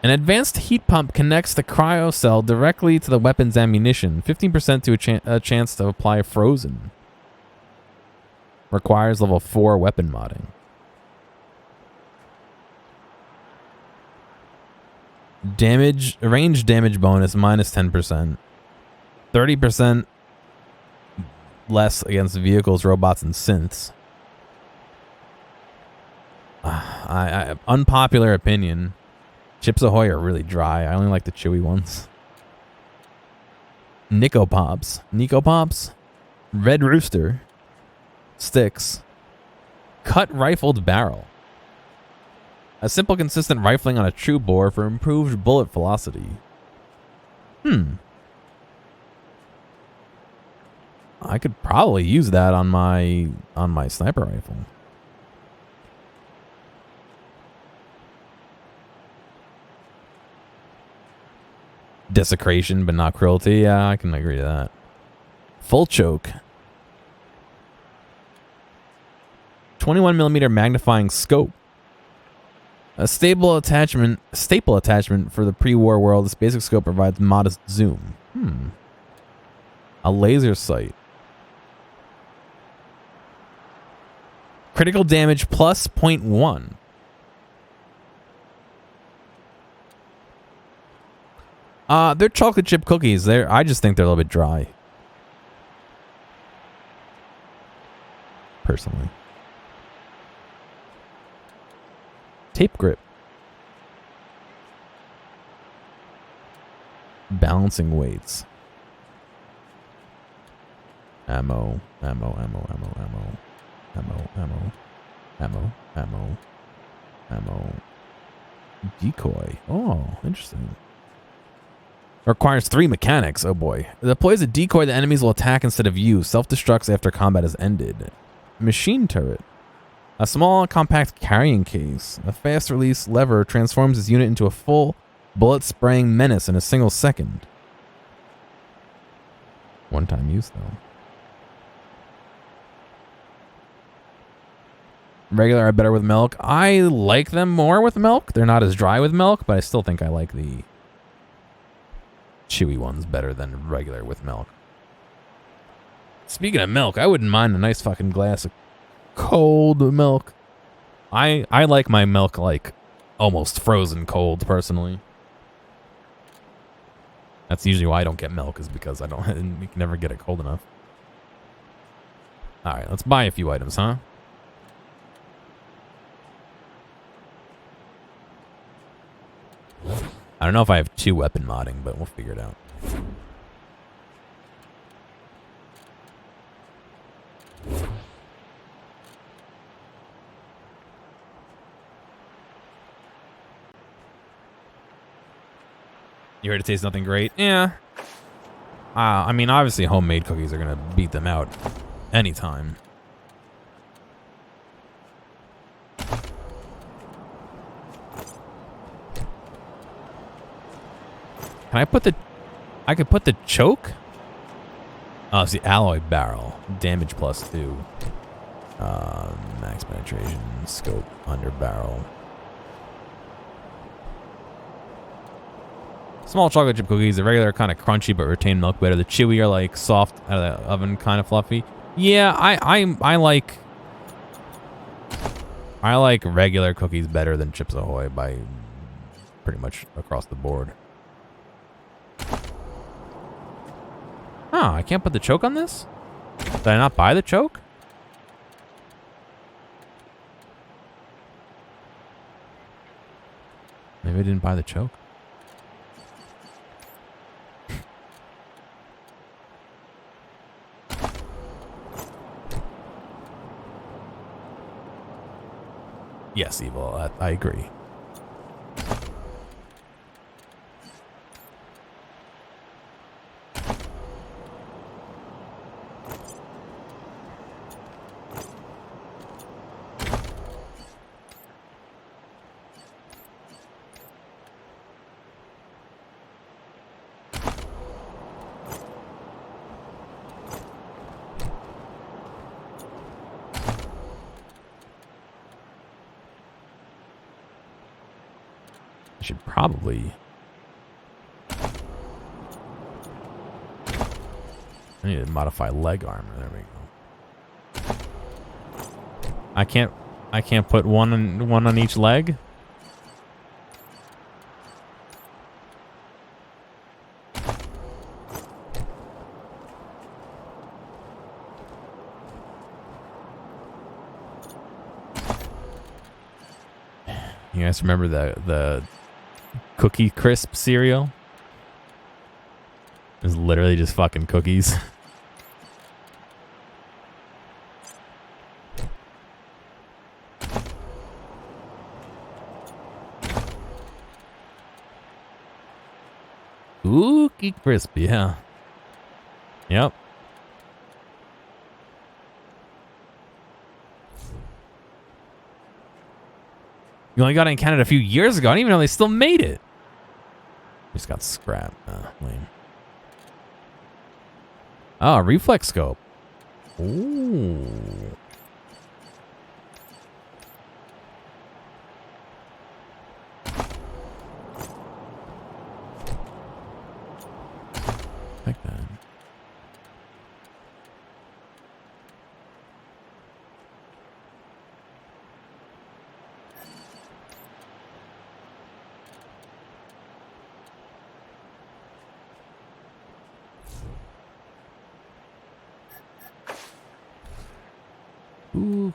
An advanced heat pump connects the cryocell directly to the weapon's ammunition. 15% to a chance to apply frozen. Requires level 4 weapon modding. Range damage bonus minus 10%. 30% less against vehicles, robots, and synths. Unpopular opinion. Chips Ahoy are really dry. I only like the chewy ones. Nico Pops. Red Rooster. Sticks. Cut rifled barrel. A simple, consistent rifling on a true bore for improved bullet velocity. I could probably use that on my sniper rifle. Desecration, but not cruelty. Yeah, I can agree to that. Full choke. 21mm magnifying scope. A staple attachment for the pre-war world. This basic scope provides modest zoom. A laser sight. Critical damage plus 0.1. They're chocolate chip cookies. I just think they're a little bit dry. Personally. Tape grip. Balancing weights. Ammo. Decoy. Oh, interesting. Requires 3 mechanics. Oh boy. It deploys a decoy that enemies will attack instead of you. Self-destructs after combat is ended. Machine turret. A small, compact carrying case. A fast-release lever transforms its unit into a full, bullet-spraying menace in a single second. One-time use, though. Regular are better with milk. I like them more with milk. They're not as dry with milk, but I still think I like the chewy ones better than regular with milk. Speaking of milk, I wouldn't mind a nice fucking glass of cold milk. I like my milk like almost frozen cold personally. That's usually why I don't get milk, is because you can never get it cold enough. All right, let's buy a few items, huh? I don't know if I have 2 weapon modding, but we'll figure it out. You heard it tastes nothing great? Yeah. I mean, obviously homemade cookies are going to beat them out anytime. Can I put the... I could put the choke? Oh, it's the alloy barrel. Damage plus 2. Max penetration. Scope. Under barrel. Small chocolate chip cookies. The regular are kind of crunchy but retain milk better. The chewy are like soft out of the oven, kind of fluffy. Yeah, I like regular cookies better than Chips Ahoy by pretty much across the board. Oh, I can't put the choke on this? Did I not buy the choke? Maybe I didn't buy the choke. Yes, Evil, I agree. I should probably... I need to modify leg armor. There we go. I can't put one on each leg. You guys remember the Cookie Crisp cereal? It's literally just fucking cookies. Cookie Crisp, yeah. Yep. You only got it in Canada a few years ago. I didn't even know they still made it. Just got scrapped. Lame. Oh, reflex scope. Ooh. Like that. Ooh.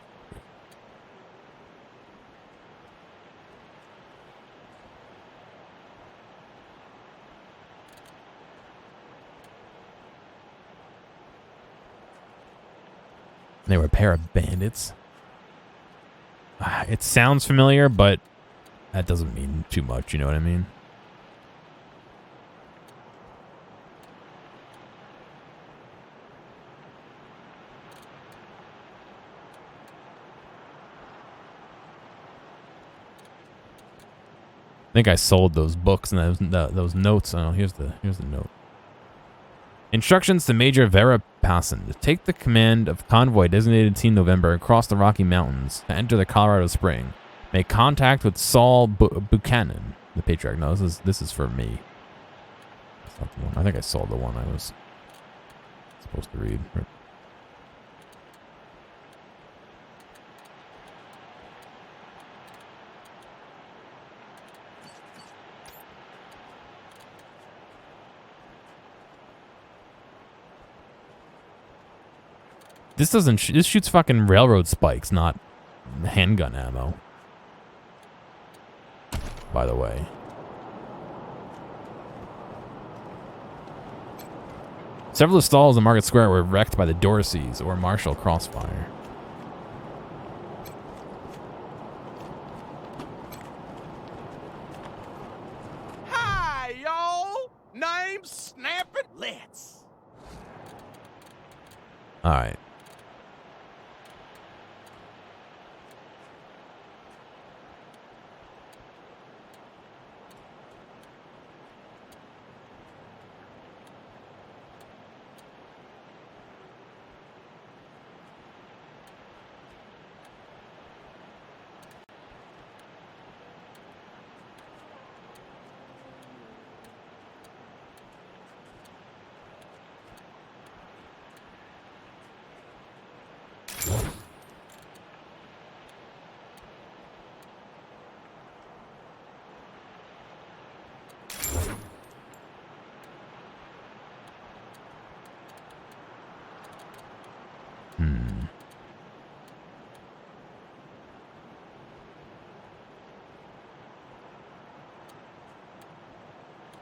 They were a pair of bandits. It sounds familiar, but that doesn't mean too much, you know what I mean? I think I sold those books and those notes. Oh, here's the note. Instructions to Major Vera Passon to take the command of convoy designated Team November across the Rocky Mountains to enter the Colorado Spring. Make contact with Saul Buchanan, the Patriarch. No, this is for me. That's not the one. I think I sold the one I was supposed to read. This doesn't. This shoots fucking railroad spikes, not handgun ammo. By the way. Several of the stalls in Market Square were wrecked by the Dorseys or Marshall crossfire. Hi, y'all. Name snapping. Let's. All right.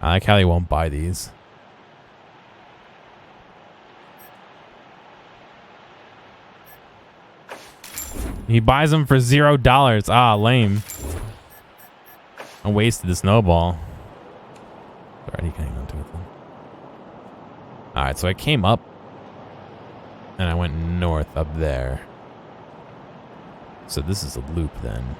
I like how they won't buy these. He buys them for $0. Ah, lame. I wasted the snowball. Alright, he can hang on to it then. Alright, so I came up and I went north up there. So this is a loop then.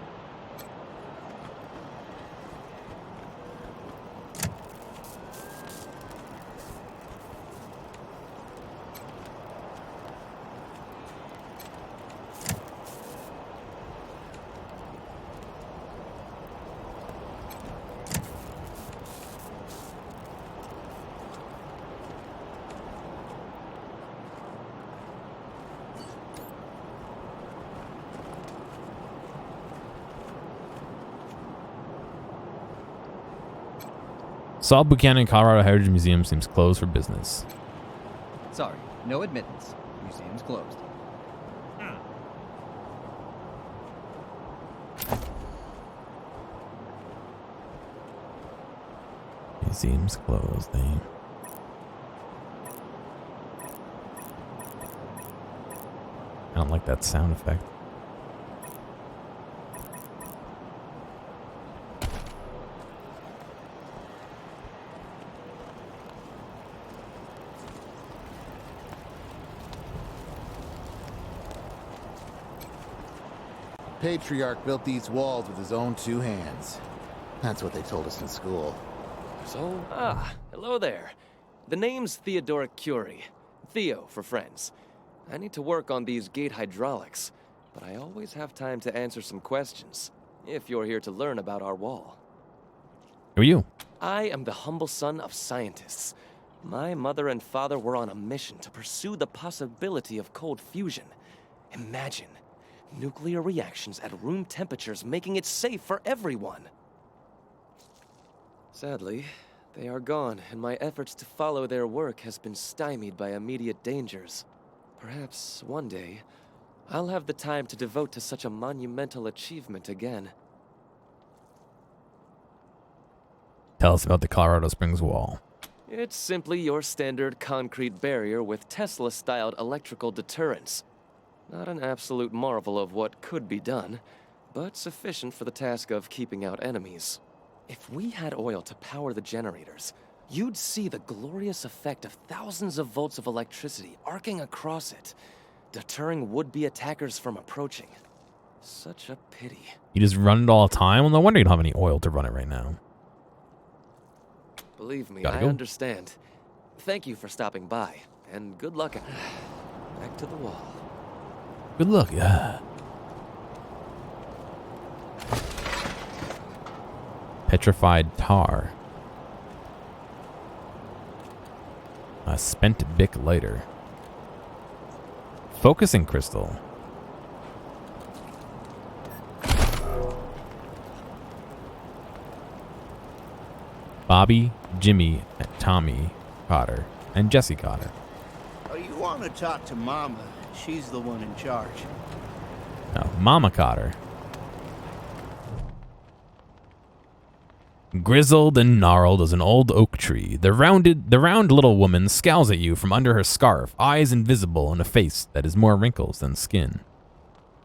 Saul Buchanan Colorado Heritage Museum seems closed for business. Sorry, no admittance. Museum's closed. Museum's closed, eh? I don't like that sound effect. patriarch built these walls with his own 2 hands. That's what they told us in school. So, hello there. The name's Theodoric Curie. Theo for friends. I need to work on these gate hydraulics, but I always have time to answer some questions, if you're here to learn about our wall. Who are you? I am the humble son of scientists. My mother and father were on a mission to pursue the possibility of cold fusion. Imagine nuclear reactions at room temperatures, making it safe for everyone. Sadly, they are gone, and my efforts to follow their work has been stymied by immediate dangers. Perhaps one day, I'll have the time to devote to such a monumental achievement again. Tell us about the Colorado Springs Wall. It's simply your standard concrete barrier with Tesla-styled electrical deterrence. Not an absolute marvel of what could be done, but sufficient for the task of keeping out enemies. If we had oil to power the generators, you'd see the glorious effect of thousands of volts of electricity arcing across it, deterring would-be attackers from approaching. Such a pity. You just run it all the time? Well, no wonder you don't have any oil to run it right now. Believe me, Gotta I go. understand. Thank you for stopping by, and good luck. Back to the wall. Good luck. Yeah. Petrified tar. A spent Bic lighter. Focusing crystal. Bobby, Jimmy, Tommy Cotter, and Jesse Cotter. Oh, you want to talk to Mama? She's the one in charge. No, Mama Cotter. Grizzled and gnarled as an old oak tree, the round little woman scowls at you from under her scarf, eyes invisible in a face that has more wrinkles than skin.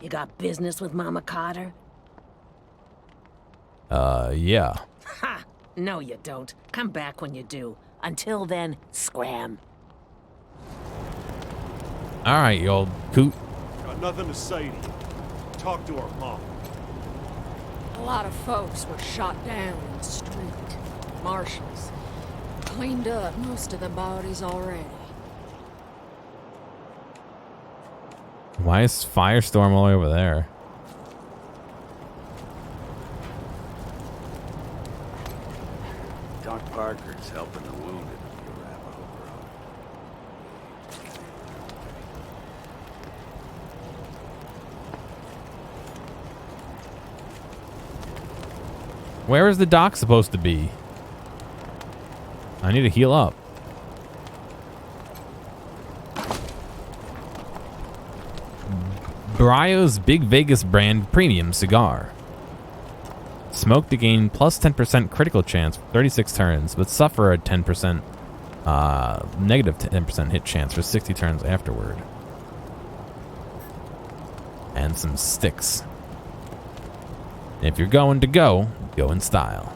You got business with Mama Carter? Yeah. Ha! No, you don't. Come back when you do. Until then, scram. All right, you old coot. Got nothing to say to you. Talk to our mom. A lot of folks were shot down in the street. Marshals. Cleaned up most of the bodies already. Why is Firestorm all the way over there? Doc Parker's helping the wounded of the Arapaho Where is the dock supposed to be? I need to heal up. Brio's Big Vegas brand premium cigar. Smoke to gain plus 10% critical chance for 36 turns, but suffer a 10% negative 10% hit chance for 60 turns afterward. And some sticks. If you're going to go in style.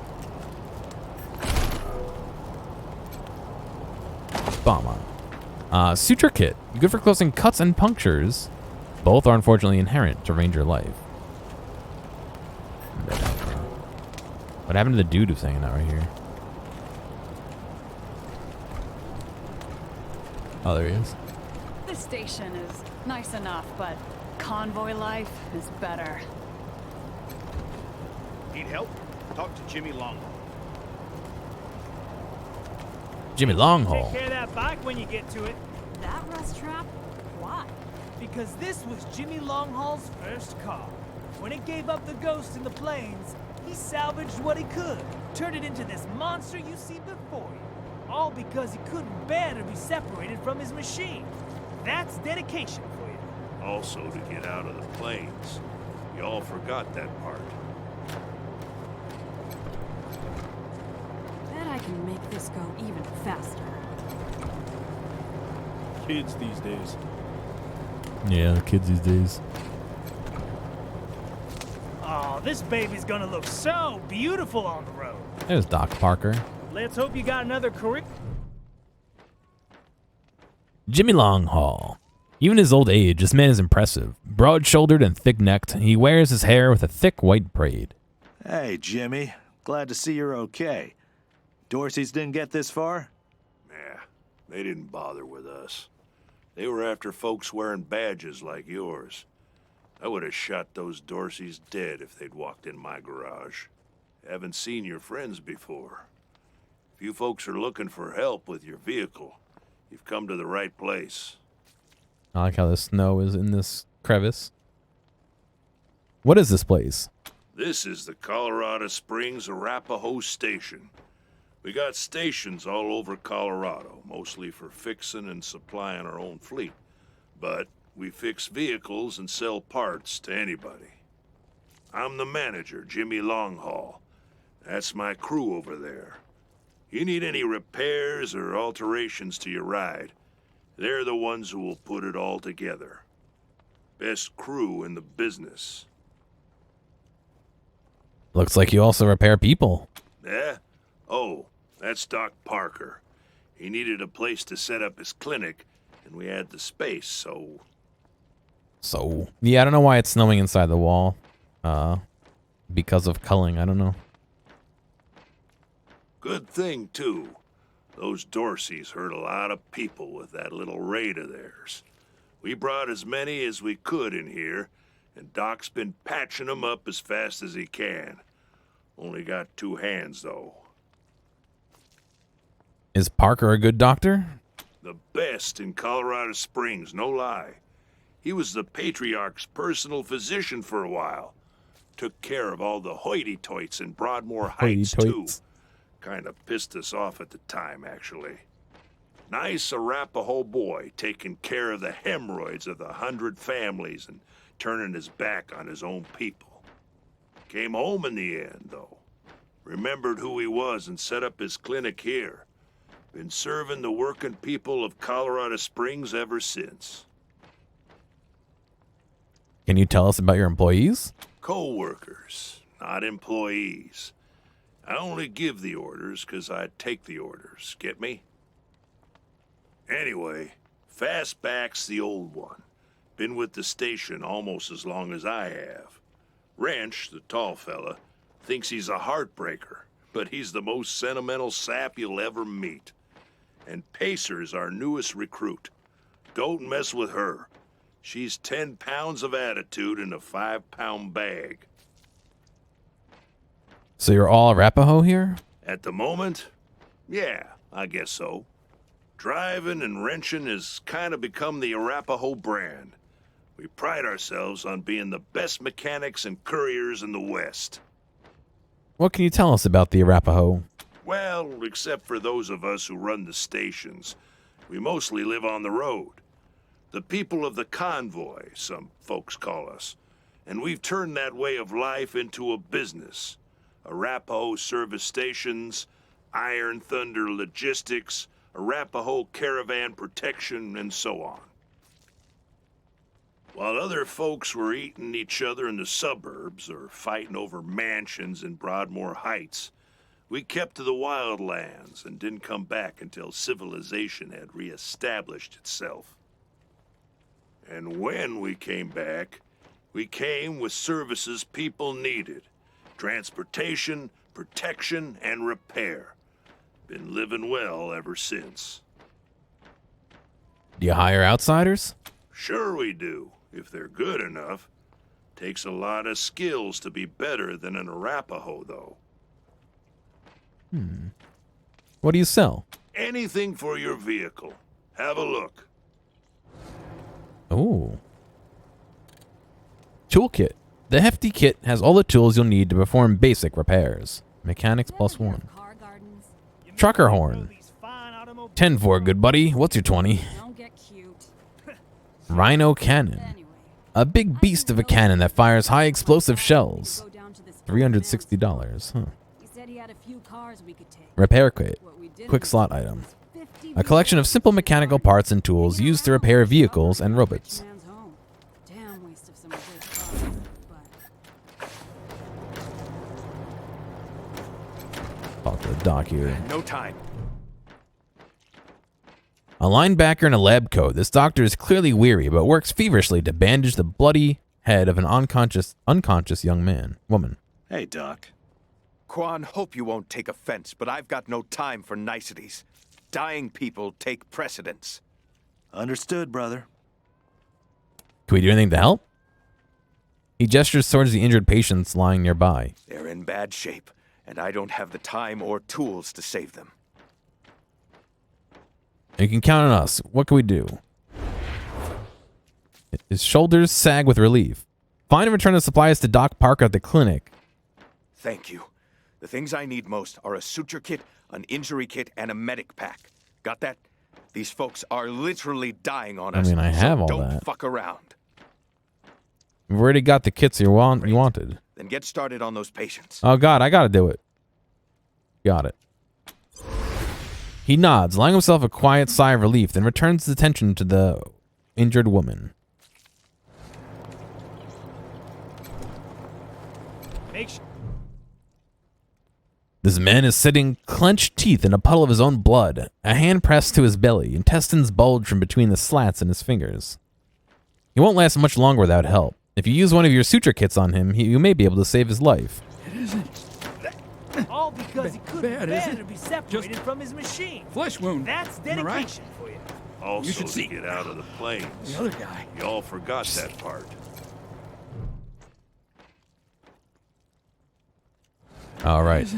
Bomber. Suture kit. Good for closing cuts and punctures. Both are unfortunately inherent to Ranger life. What happened to the dude who's hanging out right here? Oh, there he is. This station is nice enough, but convoy life is better. Need help? Talk to Jimmy Longhorn. Jimmy Longhorn. Take care of that bike when you get to it. That rust trap? Why? Because this was Jimmy Longhaul's first car. When it gave up the ghost in the plains, he salvaged what he could, turned it into this monster you see before you. All because he couldn't bear to be separated from his machine. That's dedication for you. Also to get out of the plains. You all forgot that part. Bet I can make this go even faster. Kids these days. Yeah, the kids these days. Oh, this baby's gonna look so beautiful on the road. There's Doc Parker. Let's hope you got another career. Jimmy Longhall. Even his old age, this man is impressive. Broad-shouldered and thick-necked, he wears his hair with a thick white braid. Hey, Jimmy. Glad to see you're okay. Dorsey's didn't get this far? Yeah, they didn't bother with us. They were after folks wearing badges like yours. I would have shot those Dorseys dead if they'd walked in my garage. Haven't seen your friends before. If you folks are looking for help with your vehicle, you've come to the right place. I like how the snow is in this crevice. What is this place? This is the Colorado Springs Arapahoe Station. We got stations all over Colorado, mostly for fixing and supplying our own fleet. But we fix vehicles and sell parts to anybody. I'm the manager, Jimmy Longhaul. That's my crew over there. You need any repairs or alterations to your ride, they're the ones who will put it all together. Best crew in the business. Looks like you also repair people. Yeah? Oh, that's Doc Parker. He needed a place to set up his clinic, and we had the space, so... Yeah, I don't know why it's snowing inside the wall. Because of culling, I don't know. Good thing, too. Those Dorseys hurt a lot of people with that little raid of theirs. We brought as many as we could in here, and Doc's been patching them up as fast as he can. Only got 2 hands, though. Is Parker a good doctor? The best in Colorado Springs, no lie. He was the Patriarch's personal physician for a while. Took care of all the hoity-toits in Broadmoor Heights, too. Kind of pissed us off at the time, actually. Nice Arapahoe boy taking care of the hemorrhoids of the 100 families and turning his back on his own people. Came home in the end, though. Remembered who he was and set up his clinic here. Been serving the working people of Colorado Springs ever since. Can you tell us about your employees? Co-workers, not employees. I only give the orders because I take the orders. Get me? Anyway, Fastback's the old one. Been with the station almost as long as I have. Wrench, the tall fella, thinks he's a heartbreaker, but he's the most sentimental sap you'll ever meet. And Pacer's our newest recruit. Don't mess with her. She's 10 pounds of attitude in a 5-pound bag. So you're all Arapahoe here? At the moment, yeah, I guess so. Driving and wrenching has kind of become the Arapahoe brand. We pride ourselves on being the best mechanics and couriers in the West. What can you tell us about the Arapahoe? Well, except for those of us who run the stations, we mostly live on the road. The people of the convoy, some folks call us. And we've turned that way of life into a business. Arapahoe Service Stations, Iron Thunder Logistics, Arapahoe Caravan Protection, and so on. While other folks were eating each other in the suburbs or fighting over mansions in Broadmoor Heights, we kept to the wildlands and didn't come back until civilization had reestablished itself. And when we came back, we came with services people needed. Transportation, protection, and repair. Been living well ever since. Do you hire outsiders? Sure we do, if they're good enough. Takes a lot of skills to be better than an Arapahoe, though. What do you sell? Anything for your vehicle. Have a look. Oh. Toolkit. The hefty kit has all the tools you'll need to perform basic repairs. Mechanics +1. Trucker horn. 10 for, good buddy. What's your 20? Rhino cannon. A big beast of a cannon that fires high explosive shells. $360. Huh. Repair kit. Quick slot item. A collection of simple mechanical parts and tools used to repair vehicles and robots. Talk to the doc here. No time. A linebacker in a lab coat, this doctor is clearly weary, but works feverishly to bandage the bloody head of an unconscious young woman. Hey, Doc. Quan, hope you won't take offense, but I've got no time for niceties. Dying people take precedence. Understood, brother. Can we do anything to help? He gestures towards the injured patients lying nearby. They're in bad shape, and I don't have the time or tools to save them. You can count on us. What can we do? His shoulders sag with relief. Find and return the supplies to Doc Parker at the clinic. Thank you. The things I need most are a suture kit, an injury kit, and a medic pack. Got that? These folks are literally dying on us. I mean, I have all don't that. Fuck around. We've already got the kits you wanted. Then get started on those patients. Oh, God, I gotta do it. Got it. He nods, allowing himself a quiet sigh of relief, then returns his attention to the injured woman. This man is sitting clenched teeth in a puddle of his own blood, a hand pressed to his belly, intestines bulge from between the slats in his fingers. He won't last much longer without help. If you use one of your suture kits on him, you may be able to save his life. It isn't. All because he couldn't bear to be separated from his machine. Flesh wound. That's dedication for you. Also, You should to see get out of the plains. the other guy. You all forgot that part. All right.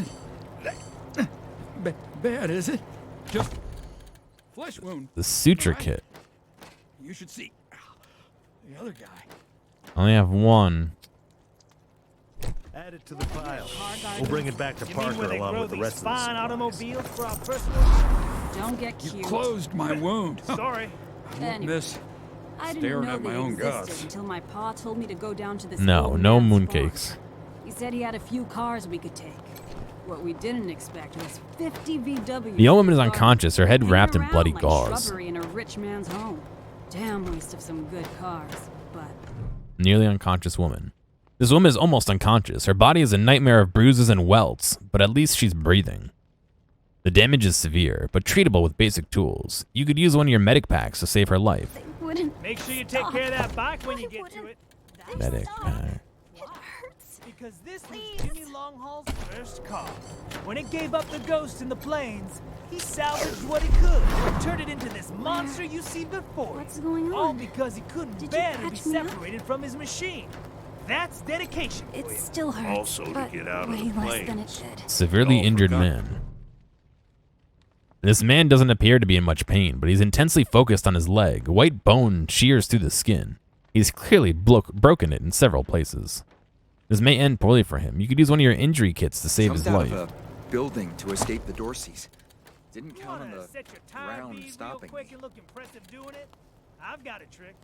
Bad, is it? Just flesh wound. The suture kit. You should see the other guy. I only have one. Add it to the pile. We'll bring it back to You mean where Parker they along grow with the these rest of the fine supplies. automobiles for our personal... Don't get You cute. closed my wound. Sorry. I won't Anyway, miss I didn't staring know at my they own existed guts. until my pa told me to go down to this No, old no man's mooncakes. farm. He said he had a few cars we could take. What we didn't expect was 50 VWs. The young woman is in the unconscious, her head garden, wrapped in hanging bloody around gauze. like shrubbery in a rich man's home. Damn waste of some good cars, but Nearly unconscious woman. This woman is almost unconscious. Her body is a nightmare of bruises and welts, but at least she's breathing. The damage is severe, but treatable with basic tools. You could use one of your medic packs to save her life. Make sure you take care of that bike when you get to it. Medic pack. Because this was Jimmy Longhaul's first car. When it gave up the ghost in the plains, he salvaged what he could and turned it into this monster you see before. What's going on? All because he couldn't Did you bear to be catch me up? separated from his machine. That's dedication. it still hurts. Also, to but get out of way the less than it plains. should. Severely injured man. This man doesn't appear to be in much pain, but he's intensely focused on his leg. White bone shears through the skin. He's clearly broken it in several places. This may end poorly for him. You could use one of your injury kits to save his Jumped life. out of a building to escape the Dorseys. Didn't count on the Set your tire ground bead real stopping quick and look impressive doing it. I've got a trick.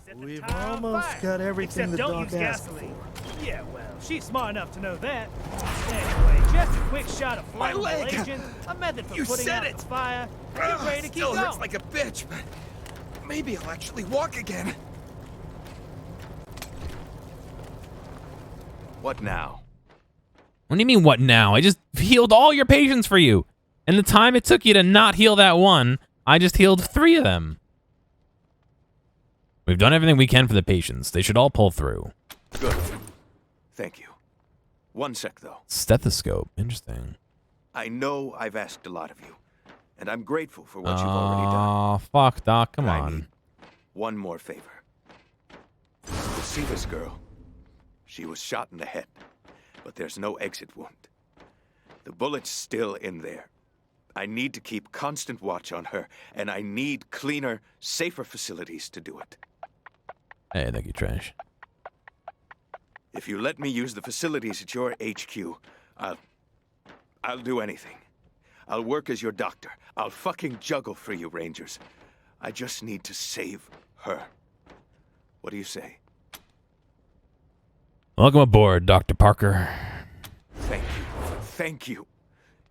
Set the We've tire on almost fire. got everything Except the don't doc use asked gasoline. Yeah, well, she's smart enough to know that. Anyway, just a quick shot of My flammable leg! agent, a method for You putting said out it! the fire. Get ready to keep Still going. hurts like a bitch, but maybe I'll actually walk again. What now? What do you mean, what now? I just healed all your patients for you. And the time it took you to not heal that one, I just healed 3 of them. We've done everything we can for the patients. They should all pull through. Good. Thank you. One sec, though. Stethoscope. Interesting. I know I've asked a lot of you, and I'm grateful for what you've already done. Oh, fuck, Doc. Come I on. need one more favor. You see this girl? She was shot in the head, but there's no exit wound. The bullet's still in there. I need to keep constant watch on her, and I need cleaner, safer facilities to do it. Hey, thank you, Trash. If you let me use the facilities at your HQ, I'll do anything. I'll work as your doctor. I'll fucking juggle for you, Rangers. I just need to save her. What do you say? Welcome aboard, Dr. Parker. Thank you. Thank you.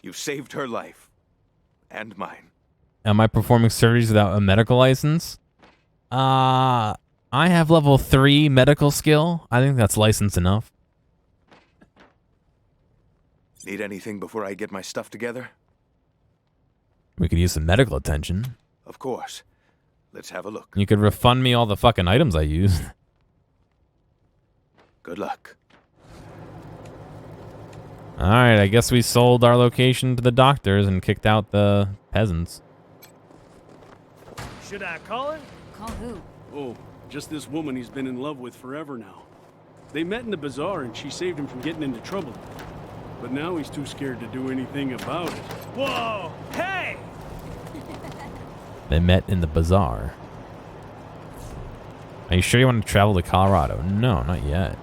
You saved her life. And mine. Am I performing surgeries without a medical license? I have level 3 medical skill. I think that's license enough. Need anything before I get my stuff together? We could use some medical attention. Of course. Let's have a look. You could refund me all the fucking items I used. Good luck. Alright, I guess we sold our location to the doctors and kicked out the peasants. Should I call her? Call who? Oh, just this woman he's been in love with forever now. They met in the bazaar and she saved him from getting into trouble. But now he's too scared to do anything about it. Whoa! Hey! They met in the bazaar. Are you sure you want to travel to Colorado? No, not yet.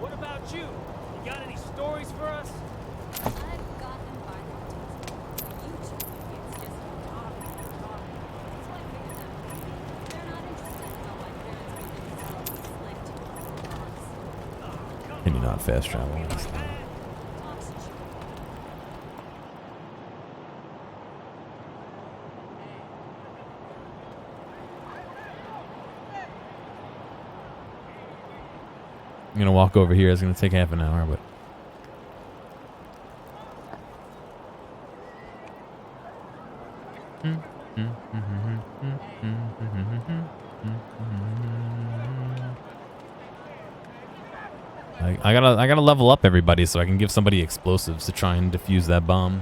What about you? You got any stories for us? Can you not fast travel? I'm gonna walk over here. It's gonna take half an hour, but I gotta level up everybody so I can give somebody explosives to try and defuse that bomb.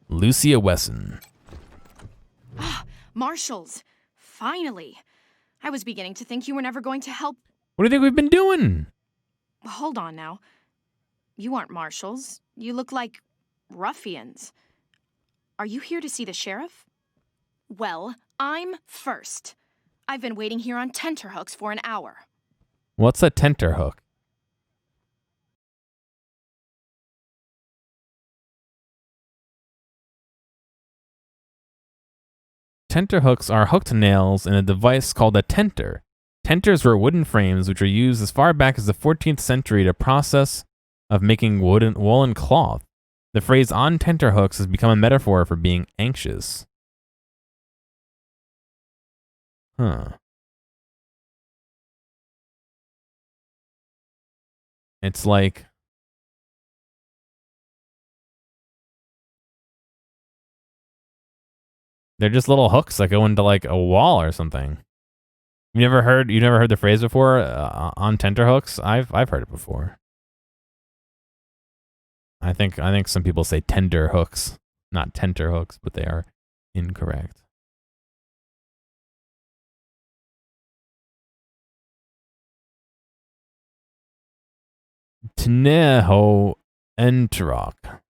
Lucia Wesson. Marshals! Finally! I was beginning to think you were never going to help. What do you think we've been doing? Hold on now. You aren't marshals. You look like ruffians. Are you here to see the sheriff? Well, I'm first. I've been waiting here on tenterhooks for an hour. What's a tenterhook? Tenterhooks are hooked nails in a device called a tenter. Tenters were wooden frames which were used as far back as the 14th century to process of making woolen cloth. The phrase on tenterhooks has become a metaphor for being anxious. Huh. It's like they're just little hooks that go into like a wall or something. You never heard the phrase before on tenterhooks? I've heard it before. I think some people say tender hooks, not tenterhooks, but they are incorrect. Tneho Enterok.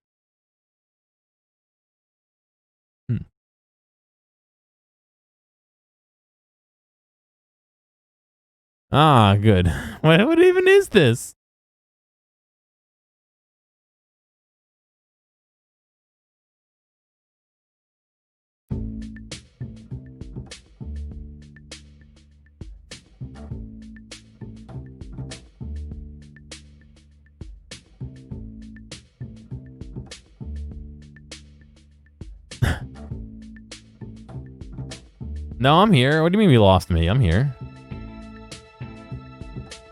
Ah, good. What even is this? No, I'm here. What do you mean we lost me? I'm here.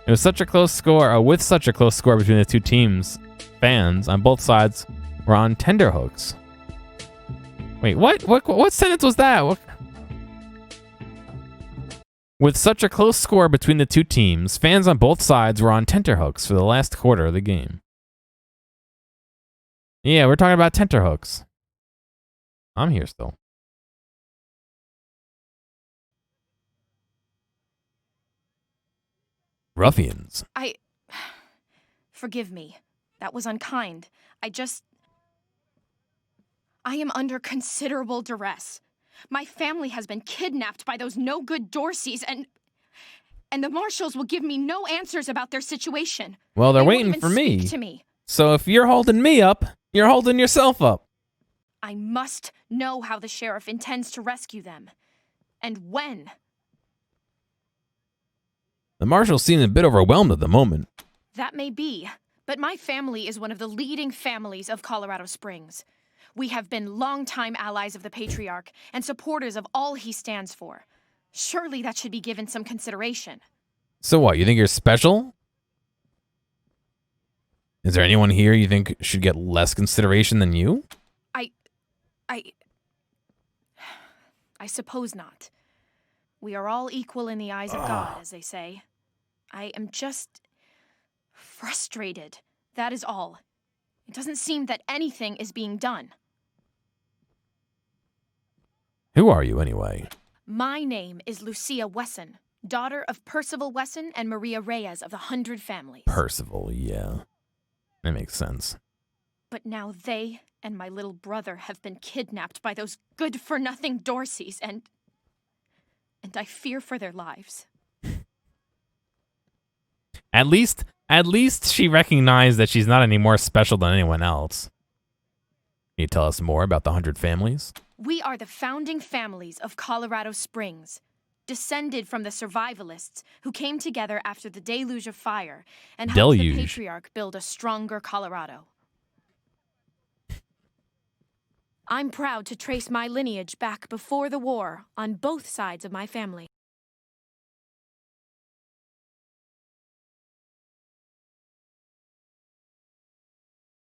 It was such a close score, with such a close score between the two teams, fans on both sides were on tenterhooks. Wait, what sentence was that? What? With such a close score between the two teams, fans on both sides were on tenterhooks for the last quarter of the game. Yeah, we're talking about tenterhooks. I'm here still. Ruffians. Forgive me. That was unkind. I am under considerable duress. My family has been kidnapped by those no-good Dorseys, and the marshals will give me no answers about their situation. Well, they're They won't waiting even for me. speak to me. So if you're holding me up, you're holding yourself up. I must know how the sheriff intends to rescue them. And when. The marshals seem a bit overwhelmed at the moment. That may be, but my family is one of the leading families of Colorado Springs. We have been longtime allies of the Patriarch and supporters of all he stands for. Surely that should be given some consideration. So what, you think you're special? Is there anyone here you think should get less consideration than you? I suppose not. We are all equal in the eyes of God, as they say. I am just frustrated. That is all. It doesn't seem that anything is being done. Who are you anyway? My name is Lucia Wesson, daughter of Percival Wesson and Maria Reyes of the 100 Families. Percival, yeah. That makes sense. But now they and my little brother have been kidnapped by those good-for-nothing Dorseys, and I fear for their lives. At least she recognized that she's not any more special than anyone else. Can you tell us more about the 100 Families? We are the founding families of Colorado Springs, descended from the survivalists who came together after the deluge of fire and helped the Patriarch build a stronger Colorado. I'm proud to trace my lineage back before the war on both sides of my family.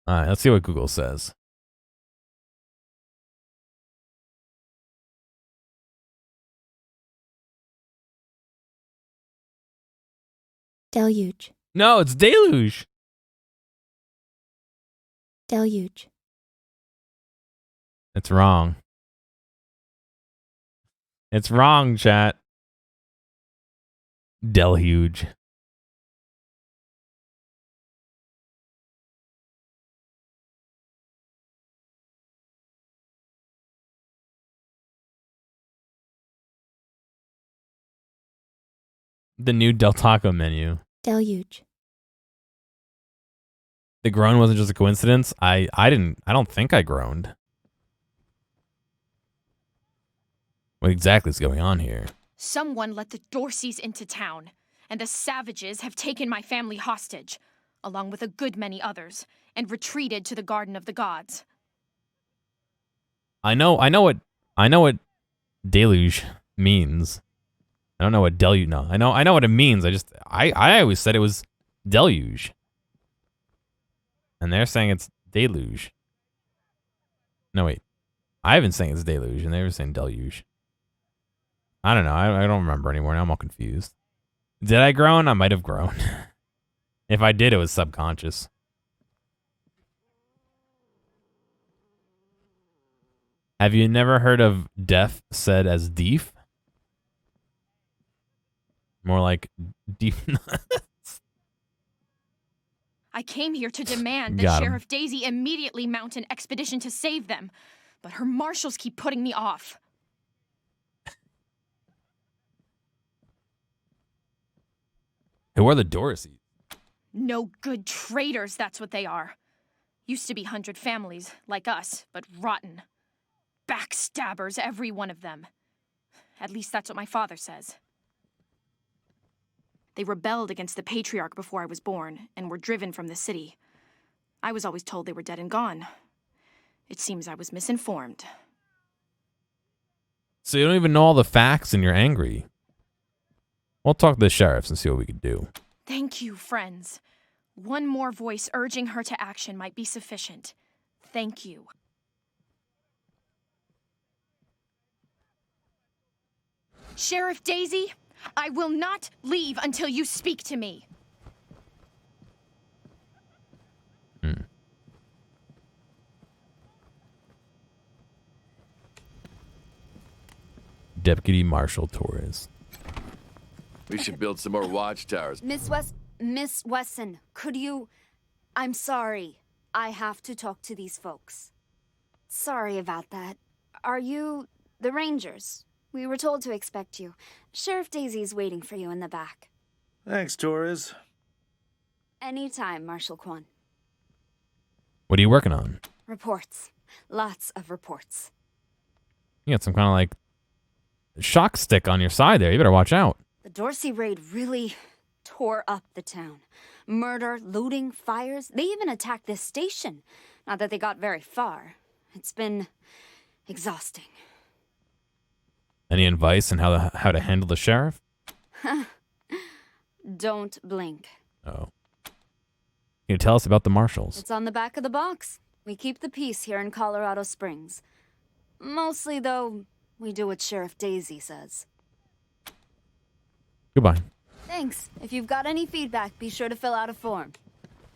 All right, let's see what Google says. Deluge. No, it's deluge. Deluge. It's wrong. It's wrong, chat. Deluge. The new Del Taco menu. Deluge. The groan wasn't just a coincidence. I don't think I groaned. What exactly is going on here? Someone let the Dorseys into town, and the savages have taken my family hostage, along with a good many others, and retreated to the Garden of the Gods. I know what deluge means. I don't know what deluge. No, I know what it means. I always said it was deluge, and they're saying it's deluge. No wait, I've been saying it's deluge, and they were saying deluge. I don't know. I don't remember anymore. Now I'm all confused. Did I groan? I might have grown. If I did, it was subconscious. Have you never heard of death said as deef? More like deep. I came here to demand that Got 'em. Sheriff Daisy immediately mount an expedition to save them, but her marshals keep putting me off. Who are the Dorseys? No good traitors, that's what they are. Used to be 100 Families, like us, but rotten. Backstabbers, every one of them. At least that's what my father says. They rebelled against the Patriarch before I was born, and were driven from the city. I was always told they were dead and gone. It seems I was misinformed. So you don't even know all the facts and you're angry. We'll talk to the sheriffs and see what we can do. Thank you, friends. One more voice urging her to action might be sufficient. Thank you. Sheriff Daisy, I will not leave until you speak to me. Deputy Marshal Torres. We should build some more watchtowers. Miss Wesson, could you... I'm sorry. I have to talk to these folks. Sorry about that. Are you the Rangers? We were told to expect you. Sheriff Daisy's waiting for you in the back. Thanks, Torres. Anytime, Marshal Quan. What are you working on? Reports. Lots of reports. You got some kind of like shock stick on your side there. You better watch out. The Dorsey raid really tore up the town. Murder, looting, fires. They even attacked this station. Not that they got very far. It's been exhausting. Any advice on how to handle the sheriff? Don't blink. Oh. Can you tell us about the marshals? It's on the back of the box. We keep the peace here in Colorado Springs. Mostly, though, we do what Sheriff Daisy says. Goodbye. Thanks. If you've got any feedback, be sure to fill out a form.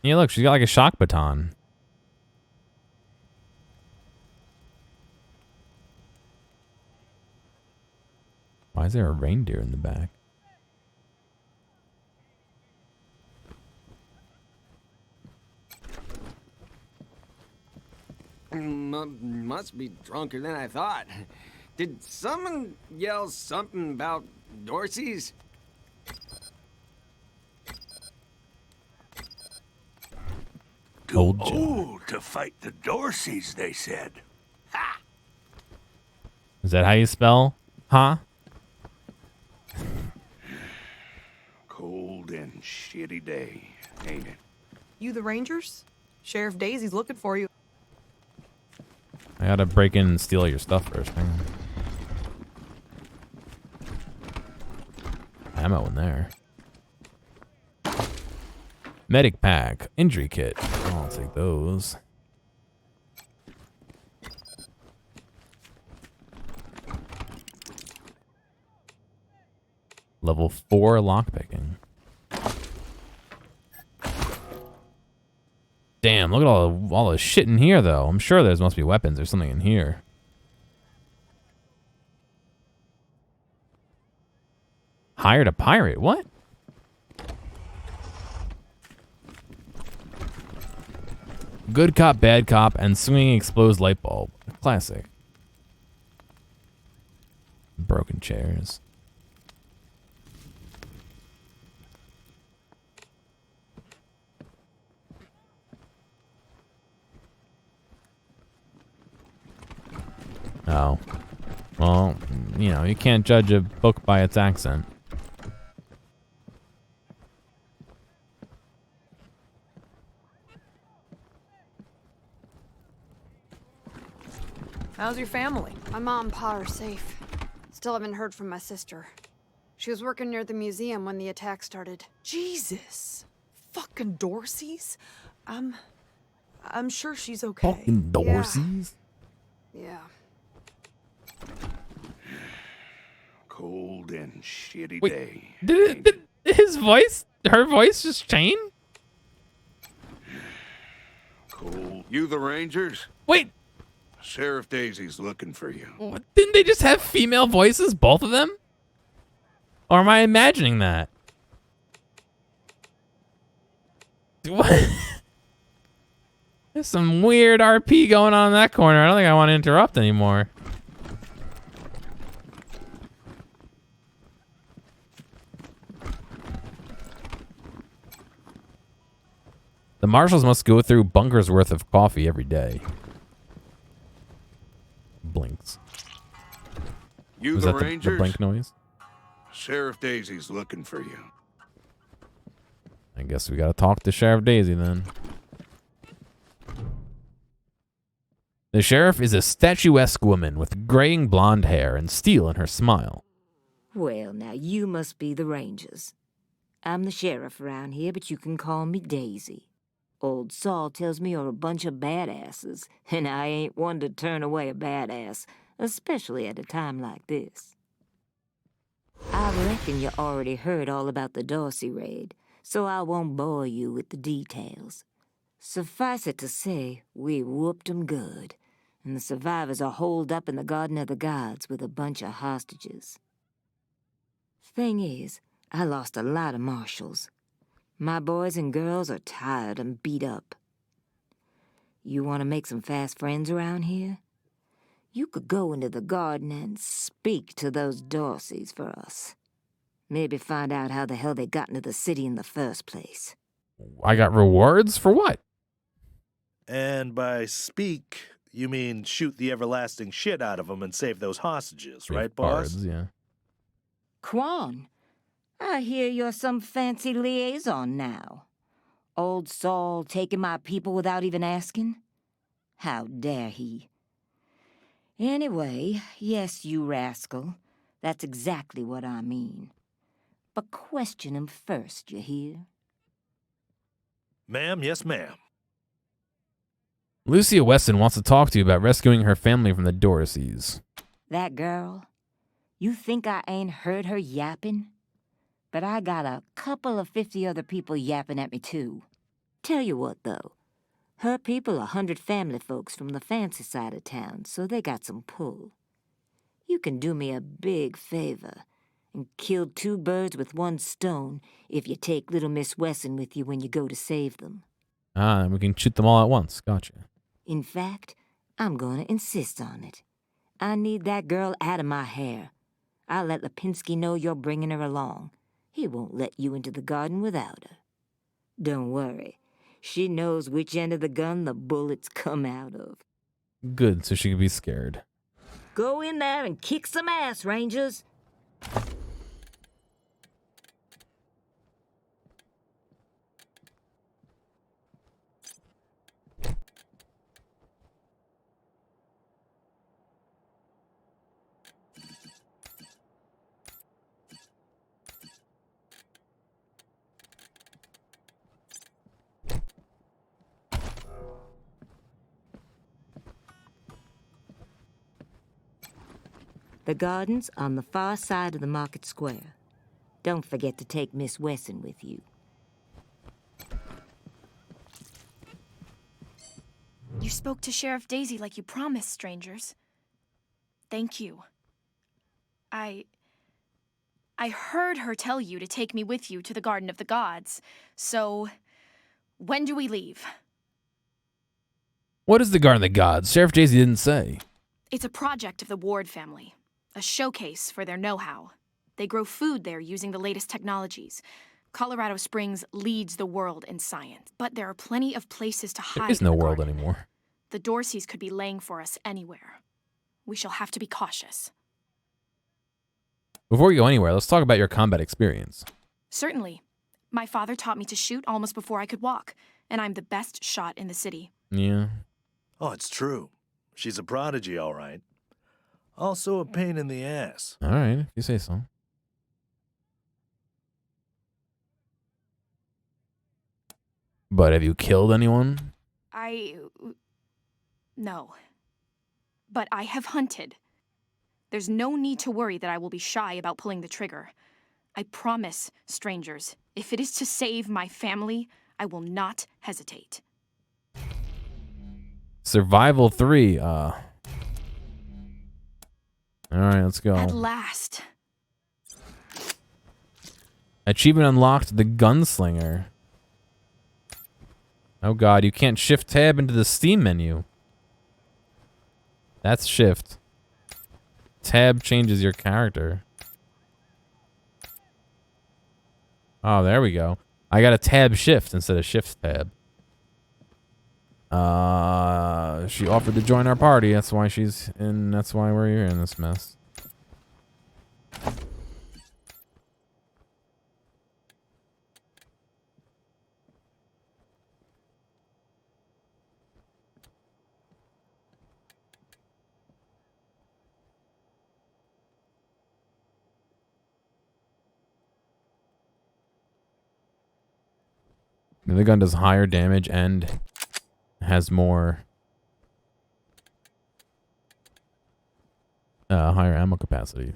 Yeah, look, she's got like a shock baton. Why is there a reindeer in the back? Must be drunker than I thought. Did someone yell something about Dorsey's? Too old to fight the Dorseys, they said. Is that how you spell? Huh? Cold and shitty day, ain't it? You the Rangers? Sheriff Daisy's looking for you. I gotta break in and steal your stuff first. Hang on. Ammo in there. Medic pack. Injury kit. I'll take those. Level 4 lockpicking. Damn, look at all the shit in here, though. I'm sure there must be weapons or something in here. Hired a pirate? What? Good cop, bad cop, and swinging exposed light bulb. Classic. Broken chairs. Oh. Well, you know, you can't judge a book by its accent. How's your family? My mom and pa are safe. Still haven't heard from my sister. She was working near the museum when the attack started. Jesus. Fucking Dorseys? I'm sure she's okay. Fucking Dorseys? Yeah. Cold and shitty Wait, day. Did her voice just change? Cold. You the Rangers? Wait. Sheriff Daisy's looking for you. What? Didn't they just have female voices, both of them? Or am I imagining that? What? There's some weird RP going on in that corner. I don't think I want to interrupt anymore. The marshals must go through bunkers worth of coffee every day. Blinks. You Was the that Rangers? the blink noise? Sheriff Daisy's looking for you. I guess we gotta talk to Sheriff Daisy then. The sheriff is a statuesque woman with graying blonde hair and steel in her smile. Well, now you must be the Rangers. I'm the sheriff around here, but you can call me Daisy. Old Saul tells me you're a bunch of badasses, and I ain't one to turn away a badass, especially at a time like this. I reckon you already heard all about the Dorsey raid, so I won't bore you with the details. Suffice it to say, we whooped 'em good, and the survivors are holed up in the Garden of the Gods with a bunch of hostages. Thing is, I lost a lot of marshals. My boys and girls are tired and beat up. You want to make some fast friends around here? You could go into the garden and speak to those Dorseys for us. Maybe find out how the hell they got into the city in the first place. I got rewards for what? And by speak, you mean shoot the everlasting shit out of them and save those hostages, right, boss? Guards, yeah. Quan, I hear you're some fancy liaison now. Old Saul taking my people without even asking? How dare he? Anyway, yes, you rascal. That's exactly what I mean. But question him first, you hear? Ma'am, yes, ma'am. Lucia Weston wants to talk to you about rescuing her family from the Dorseys. That girl? You think I ain't heard her yapping? But I got a couple of 50 other people yapping at me, too. Tell you what, though. Her people are 100 family folks from the fancy side of town, so they got some pull. You can do me a big favor and kill 2 birds with 1 stone if you take little Miss Wesson with you when you go to save them. Ah, and we can shoot them all at once. Gotcha. In fact, I'm gonna insist on it. I need that girl out of my hair. I'll let Lipinski know you're bringing her along. He won't let you into the garden without her. Don't worry. She knows which end of the gun the bullets come out of. Good, so she could be scared. Go in there and kick some ass, Rangers. The garden's on the far side of the market square. Don't forget to take Miss Wesson with you. You spoke to Sheriff Daisy like you promised, strangers. Thank you. I heard her tell you to take me with you to the Garden of the Gods. So, when do we leave? What is the Garden of the Gods? Sheriff Daisy didn't say. It's a project of the Ward family. A showcase for their know-how. They grow food there using the latest technologies. Colorado Springs leads the world in science. But there are plenty of places to hide. There is no world anymore. The Dorseys could be laying for us anywhere. We shall have to be cautious. Before we go anywhere, let's talk about your combat experience. Certainly. My father taught me to shoot almost before I could walk, and I'm the best shot in the city. Yeah. Oh, it's true. She's a prodigy, all right. Also a pain in the ass. All right, if you say so. But have you killed anyone? No. But I have hunted. There's no need to worry that I will be shy about pulling the trigger. I promise, strangers, if it is to save my family, I will not hesitate. Survival 3, Alright, let's go. At last. Achievement unlocked, the Gunslinger. Oh god, you can't shift tab into the Steam menu. That's shift. Tab changes your character. Oh, there we go. I got a tab shift instead of shift tab. She offered to join our party. That's why she's in. That's why we're here in this mess. The gun does higher damage and has more higher ammo capacity.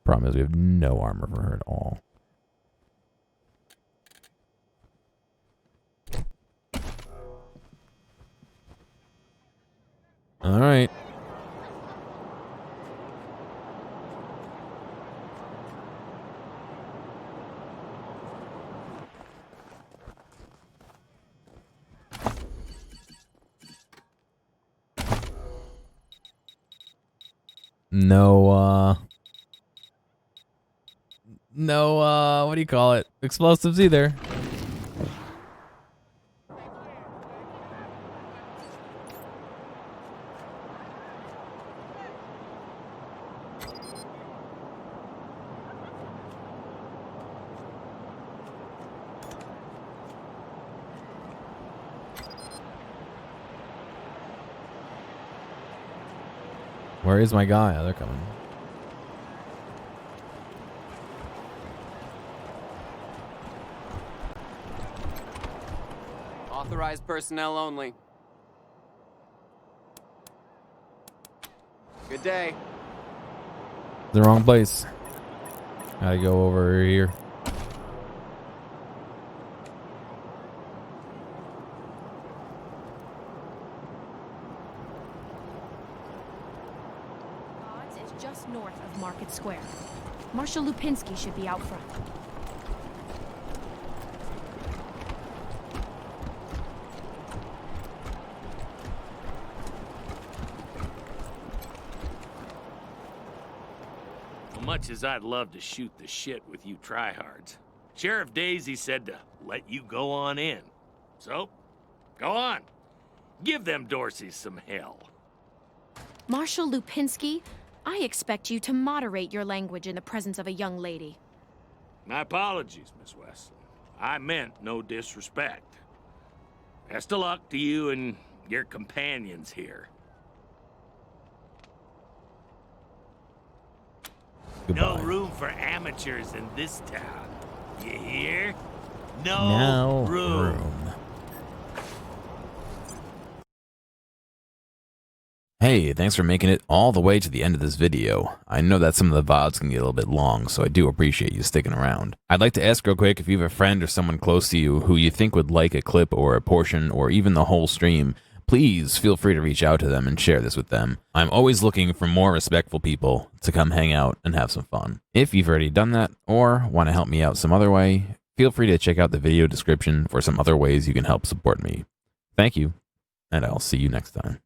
Problem is we have no armor for her at all. All right. No, what do you call it? Explosives either. Where is my guy? Oh, they're coming. Authorized personnel only. Good day. The wrong place. Gotta go over here. Odds is just north of Market Square. Marshal Lupinski should be out front. Much as I'd love to shoot the shit with you tryhards, Sheriff Daisy said to let you go on in. So, go on. Give them Dorseys some hell. Marshal Lupinski, I expect you to moderate your language in the presence of a young lady. My apologies, Miss Wasteland. I meant no disrespect. Best of luck to you and your companions here. Goodbye. No room for amateurs in this town. You hear? No room. Hey, thanks for making it all the way to the end of this video. I know that some of the VODs can get a little bit long, so I do appreciate you sticking around. I'd like to ask real quick if you have a friend or someone close to you who you think would like a clip or a portion or even the whole stream, please feel free to reach out to them and share this with them. I'm always looking for more respectful people to come hang out and have some fun. If you've already done that or want to help me out some other way, feel free to check out the video description for some other ways you can help support me. Thank you, and I'll see you next time.